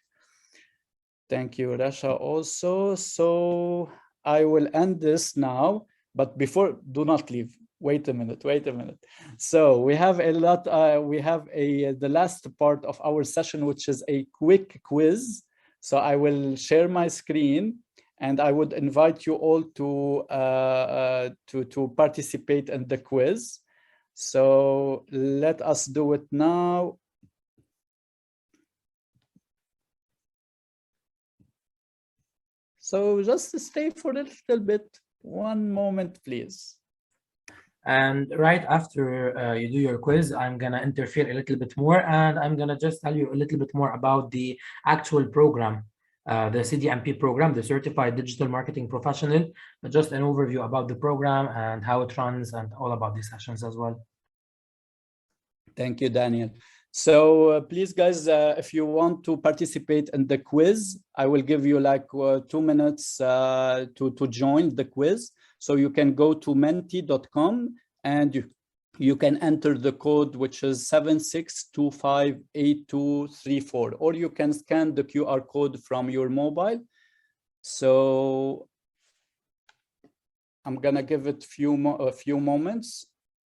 Thank you, Rasha, also. So I will end this now, but before, do not leave. Wait a minute. So we have a lot, the last part of our session, which is a quick quiz. So I will share my screen. And I would invite you all to participate in the quiz. So let us do it now. So just stay for a little bit. One moment, please. And right after you do your quiz, I'm going to interfere a little bit more, and I'm going to just tell you a little bit more about the actual program. The CDMP program, the Certified Digital Marketing Professional, just an overview about the program and how it runs and all about the sessions as well. Thank you, Daniel. So please, guys, if you want to participate in the quiz, I will give you like 2 minutes to join the quiz. So you can go to menti.com and you can enter the code, which is 76258234, or you can scan the QR code from your mobile. So I'm gonna give it a few moments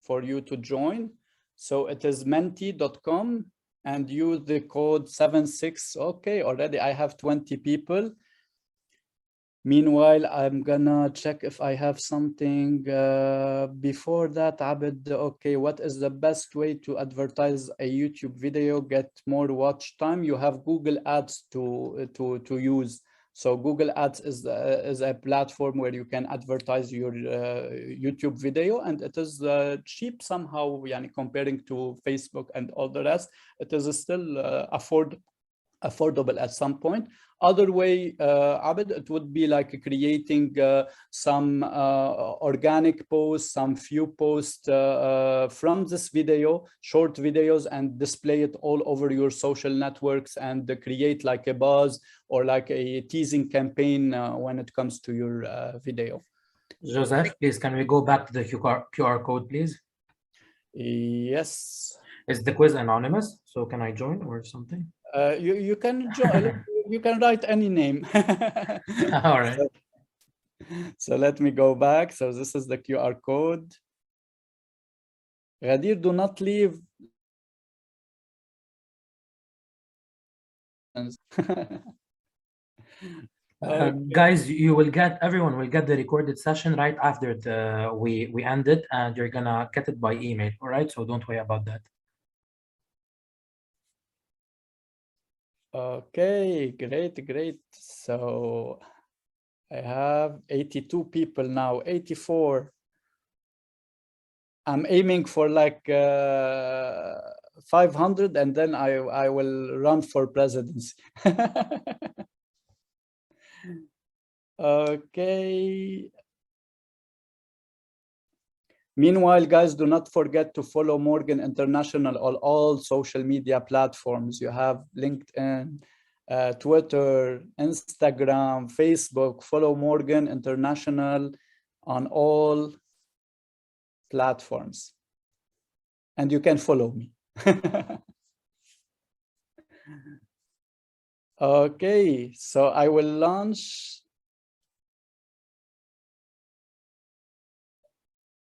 for you to join. So it is menti.com and use the code 76. Okay, already I have 20 people. Meanwhile, I'm gonna check if I have something before that. Abed, okay, what is the best way to advertise a YouTube video, get more watch time? You have Google Ads to use. So Google Ads is a platform where you can advertise your YouTube video, and it is cheap somehow, comparing to Facebook and all the rest. It is still affordable at some point. Other way, Abed, it would be like creating some organic posts, some few posts from this video, short videos, and display it all over your social networks and create like a buzz or like a teasing campaign when it comes to your video. Joseph, please, can we go back to the QR code, please? Yes. Is the quiz anonymous? So can I join or something? You can join. You can write any name. All right. So let me go back. So this is the QR code. Ghadir, do not leave. Guys, everyone will get the recorded session right after we end it, and you're gonna get it by email. All right, so don't worry about that. Okay, great. So I have 82 people now, 84. I'm aiming for like 500, and then I will run for presidency. Okay. Meanwhile, guys, do not forget to follow Morgan International on all social media platforms. You have LinkedIn, Twitter, Instagram, Facebook. Follow Morgan International on all platforms. And you can follow me. Okay, so I will launch.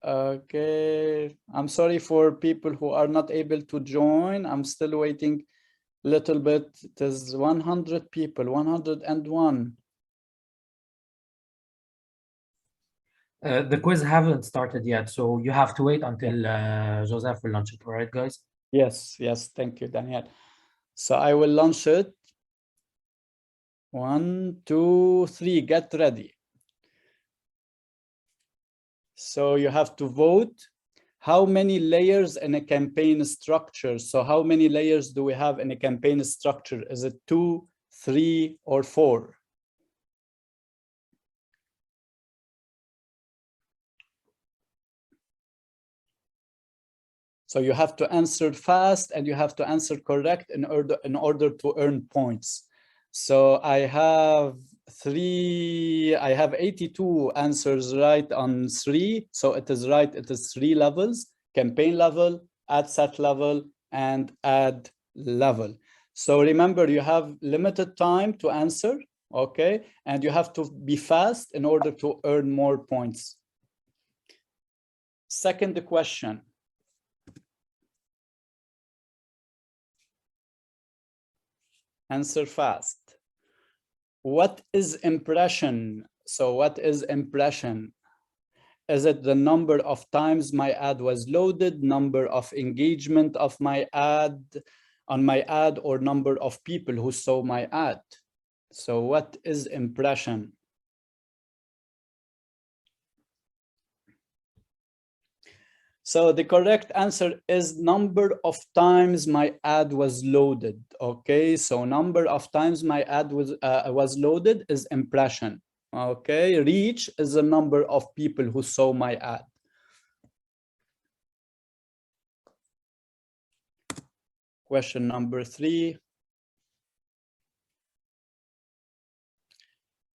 Okay, I'm sorry for people who are not able to join. I'm still waiting a little bit. It is 100 people, 101. The quiz haven't started yet, so you have to wait until Joseph will launch it. All right, guys? Yes, thank you, Daniel. So I will launch it. 1, 2, 3, get ready. So you have to vote. How many layers in a campaign structure? So how many layers do we have in a campaign structure? Is it 2, 3, or 4? So you have to answer fast and you have to answer correct in order to earn points. So I have 82 answers right on 3. So it is right, it is 3 levels: campaign level, ad set level, and ad level. So remember, you have limited time to answer, okay? And you have to be fast in order to earn more points. Second question. Answer fast. What is impression? So what is impression? Is it the number of times my ad was loaded, number of engagement of my ad on my ad, or number of people who saw my ad? So what is impression? So the correct answer is number of times my ad was loaded. Okay, so number of times my ad was loaded is impression. Okay, reach is the number of people who saw my ad. Question number 3.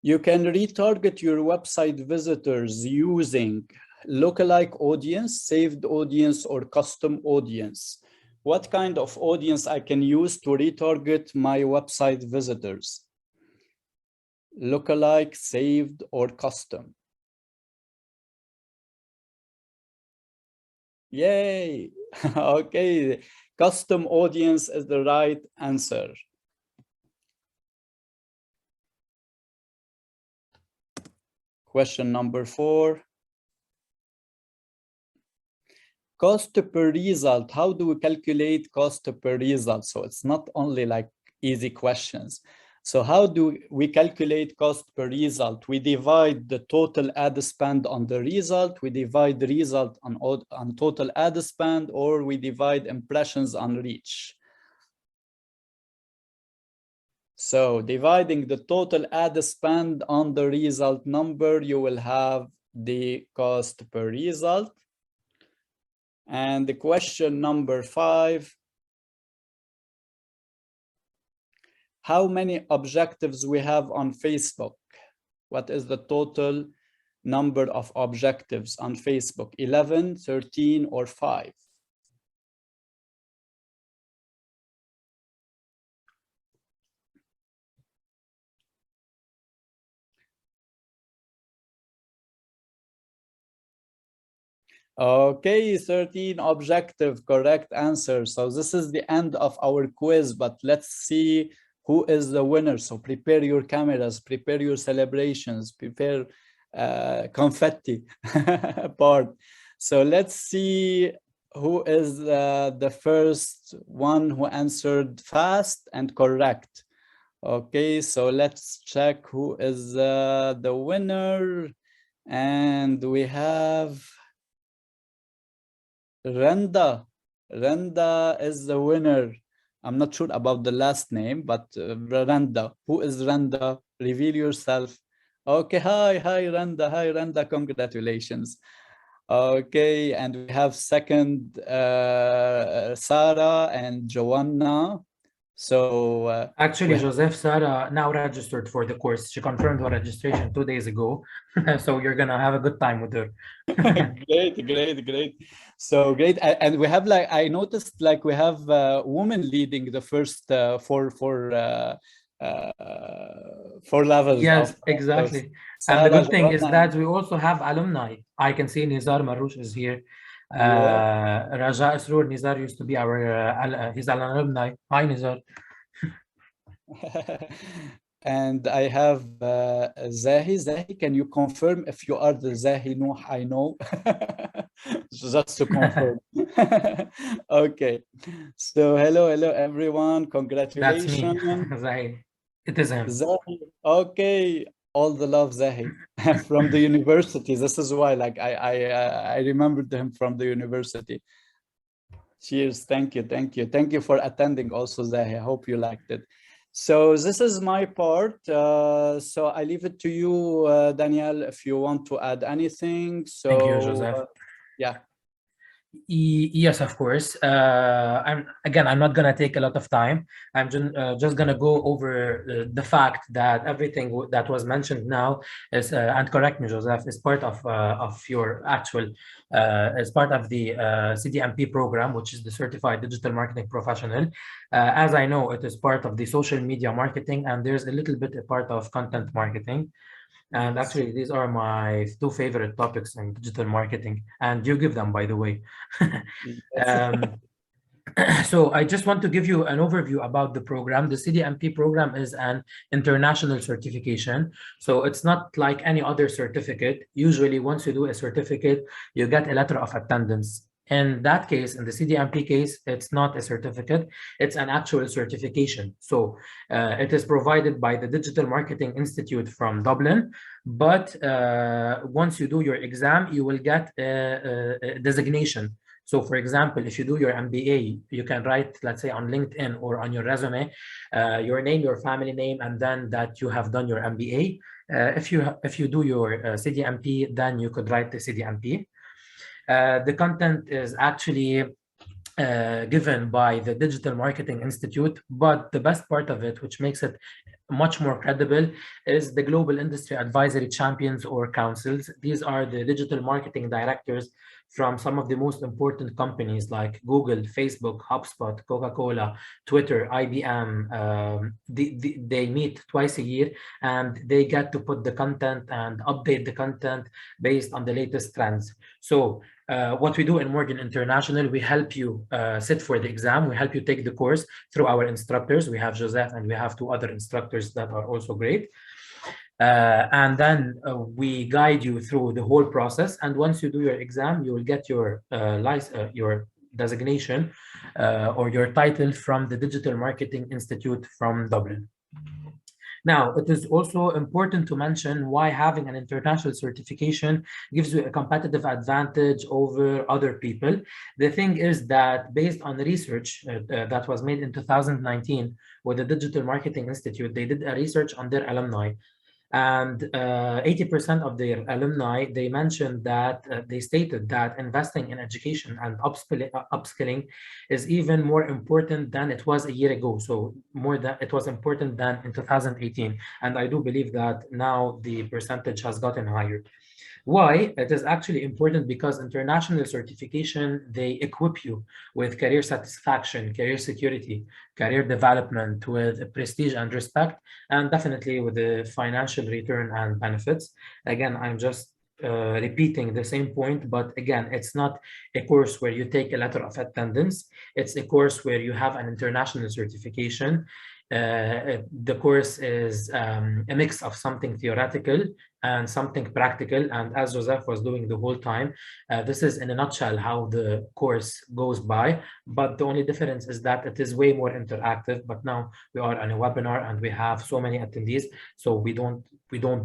You can retarget your website visitors using lookalike audience, saved audience, or custom audience. What kind of audience I can use to retarget my website visitors? Lookalike, saved, or custom? Yay! Okay, custom audience is the right answer. Question number 4. Cost per result. How do we calculate cost per result? So it's not only like easy questions. So how do we calculate cost per result? We divide the total ad spend on the result, we divide the result on total ad spend, or we divide impressions on reach. So dividing the total ad spend on the result number, you will have the cost per result. And the question number 5, how many objectives we have on Facebook? What is the total number of objectives on Facebook? 11, 13, or 5? Okay, 13 objective, correct answer. So this is the end of our quiz, but let's see who is the winner. So prepare your cameras, prepare your celebrations, prepare confetti part. So let's see who is the first one who answered fast and correct. Okay, so let's check who is the winner. And we have Renda. Renda is the winner. I'm not sure about the last name, but Renda. Who is Renda? Reveal yourself. Okay, hi Renda. Hi Renda, congratulations. Okay, and we have second Sarah and Joanna. So actually, Joseph, Sarah now registered for the course. She confirmed her registration 2 days ago. So you're gonna have a good time with her. Great. So great. And we have, like, I noticed, like, we have women leading the first four levels. Yes, exactly. And the good thing is that we also have alumni. I can see Nizar Marouche is here. Raja Asrur Nizar used to be our he's an alumni. Hi Nizar. And I have Zahi. Zahi, can you confirm if you are the Zahi Nuh I know? Just to confirm. Okay. So hello everyone. Congratulations. That's me, Zahi. It is him. Zahi. Okay. All the love, Zahi, from the university. This is why, like, I remembered him from the university. Cheers. Thank you for attending also, Zahi. I hope you liked it. So this is my part. So I leave it to you, Daniel, if you want to add anything. So thank you, Joseph. Yeah. Yes, of course. I'm not gonna take a lot of time. I'm just gonna go over the fact that everything that was mentioned now is, and correct me, Joseph, is part of your actual, is part of the CDMP program, which is the Certified Digital Marketing Professional. As I know, it is part of the social media marketing, and there's a little bit a part of content marketing. And actually, these are my 2 favorite topics in digital marketing, and you give them, by the way. So I just want to give you an overview about the program. The CDMP program is an international certification. So it's not like any other certificate. Usually, once you do a certificate, you get a letter of attendance. In that case, in the CDMP case, it's not a certificate, it's an actual certification. So it is provided by the Digital Marketing Institute from Dublin. But once you do your exam, you will get a designation. So for example, if you do your MBA, you can write, let's say on LinkedIn or on your resume, your name, your family name, and then that you have done your MBA. If you do your CDMP, then you could write the CDMP. The content is actually given by the Digital Marketing Institute, but the best part of it, which makes it much more credible, is the Global Industry Advisory Champions or Councils. These are the digital marketing directors from some of the most important companies like Google, Facebook, HubSpot, Coca-Cola, Twitter, IBM. They meet twice a year, and they get to put the content and update the content based on the latest trends. So what we do in Morgan International, we help you sit for the exam. We help you take the course through our instructors. We have Joseph and we have 2 other instructors that are also great. And then we guide you through the whole process. And once you do your exam, you will get your designation or your title from the Digital Marketing Institute from Dublin. Now, it is also important to mention why having an international certification gives you a competitive advantage over other people. The thing is that based on research that was made in 2019 with the Digital Marketing Institute, they did a research on their alumni. And 80% of their alumni, they mentioned that they stated that investing in education and upskilling is even more important than it was a year ago. So more than it was important than in 2018. And I do believe that now the percentage has gotten higher. Why? It is actually important because international certification, they equip you with career satisfaction, career security, career development, with prestige and respect, and definitely with the financial return and benefits. Again, I'm just repeating the same point, but again, it's not a course where you take a letter of attendance. It's a course where you have an international certification. The course is a mix of something theoretical and something practical. And as Joseph was doing the whole time, this is in a nutshell how the course goes by. But the only difference is that it is way more interactive. But now we are on a webinar and we have so many attendees, so we don't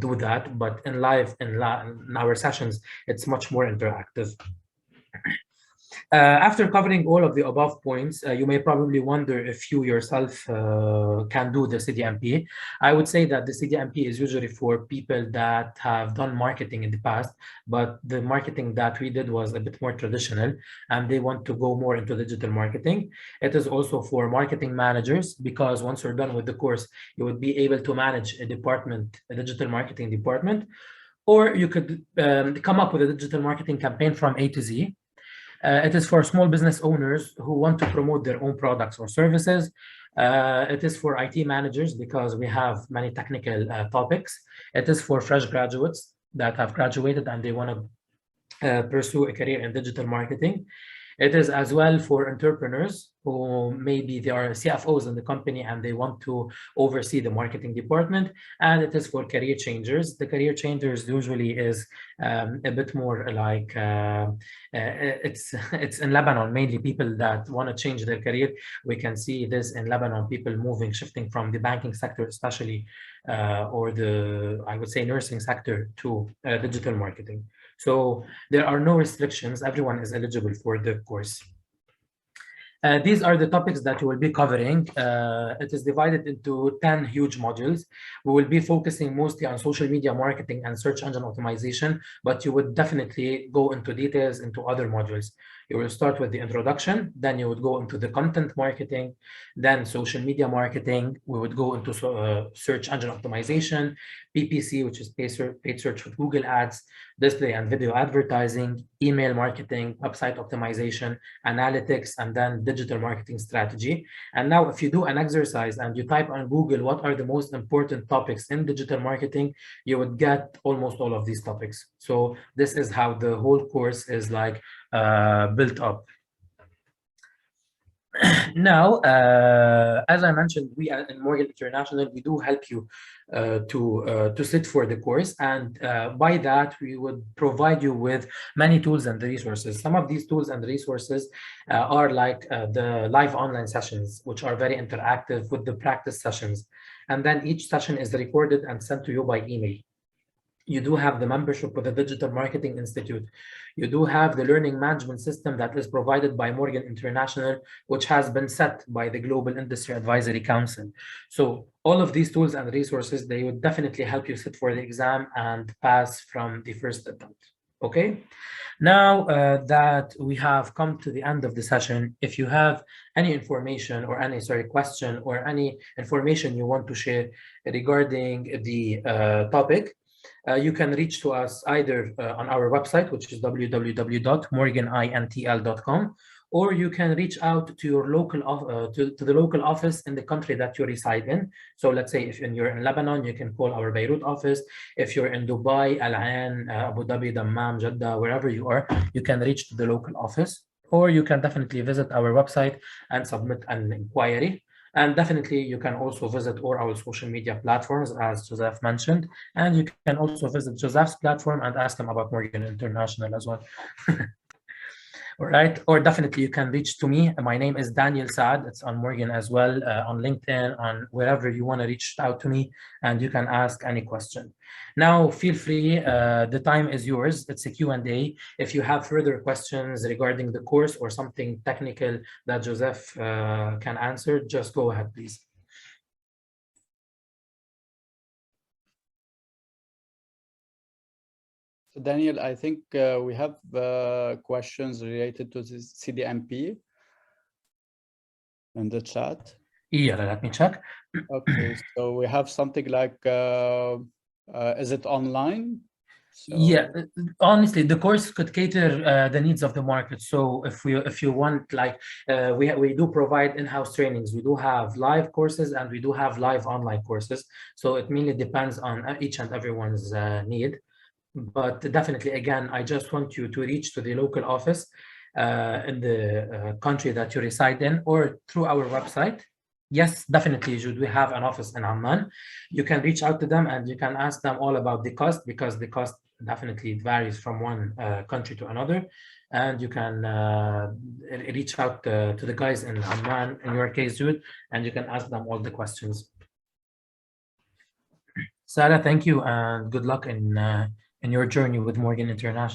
do that. But in live, in our sessions, it's much more interactive. After covering all of the above points, you may probably wonder if you yourself can do the CDMP. I would say that the CDMP is usually for people that have done marketing in the past, but the marketing that we did was a bit more traditional and they want to go more into digital marketing. It is also for marketing managers, because once you're done with the course, you would be able to manage a department, a digital marketing department, or you could come up with a digital marketing campaign from A to Z. It is for small business owners who want to promote their own products or services. It is for IT managers because we have many technical topics. It is for fresh graduates that have graduated and they want to pursue a career in digital marketing. It is as well for entrepreneurs who maybe they are CFOs in the company and they want to oversee the marketing department. And it is for career changers. The career changers usually is a bit more like, it's in Lebanon, mainly people that want to change their career. We can see this in Lebanon, people moving, shifting from the banking sector, especially, or the, I would say, nursing sector to digital marketing. So there are no restrictions. Everyone is eligible for the course. These are the topics that we will be covering. It is divided into 10 huge modules. We will be focusing mostly on social media marketing and search engine optimization, but you would definitely go into details into other modules. You will start with the introduction, then you would go into the content marketing, then social media marketing. We would go into search engine optimization, PPC, which is paid search with Google Ads, display and video advertising, email marketing, website optimization, analytics, and then digital marketing strategy. And now if you do an exercise and you type on Google, what are the most important topics in digital marketing, you would get almost all of these topics. So this is how the whole course is like built up. Now, as I mentioned, we in Morgan International, we do help you to sit for the course, and by that we would provide you with many tools and resources. Some of these tools and resources are like the live online sessions, which are very interactive, with the practice sessions, and then each session is recorded and sent to you by email. You do have the membership with the Digital Marketing Institute. You do have the learning management system that is provided by Morgan International, which has been set by the Global Industry Advisory Council. So all of these tools and resources, they would definitely help you sit for the exam and pass from the first attempt. Okay. Now that we have come to the end of the session, if you have any information or any question or any information you want to share regarding the topic, you can reach to us either on our website, which is www.morganintl.com, or you can reach out to your local to the local office in the country that you reside in. So let's say if you're in Lebanon, you can call our Beirut office. If you're in Dubai, Al Ain, Abu Dhabi, Dammam, Jeddah, wherever you are, you can reach to the local office, or you can definitely visit our website and submit an inquiry. And definitely you can also visit all our social media platforms, as Joseph mentioned, and you can also visit Joseph's platform and ask him about Morgan International as well. All right, or definitely you can reach to me. My name is Daniel Saad. It's on Morgan as well, on LinkedIn, on wherever you want to reach out to me, and you can ask any question. Now, feel free. The time is yours. It's a Q&A. If you have further questions regarding the course or something technical that Joseph can answer, just go ahead, please. So Daniel, I think we have questions related to the CDMP in the chat. Yeah, let me check. Okay, so we have something like, is it online? So... Yeah, honestly, the course could cater the needs of the market. So if you want, like, we do provide in-house trainings. We do have live courses and we do have live online courses. So it mainly depends on each and everyone's need. But definitely, again, I just want you to reach to the local office in the country that you reside in, or through our website. Yes, definitely, Jude, we have an office in Amman. You can reach out to them and you can ask them all about the cost, because the cost definitely varies from one country to another. And you can reach out to the guys in Amman, in your case, Jude, and you can ask them all the questions. Sarah, thank you and good luck in your journey with Morgan International.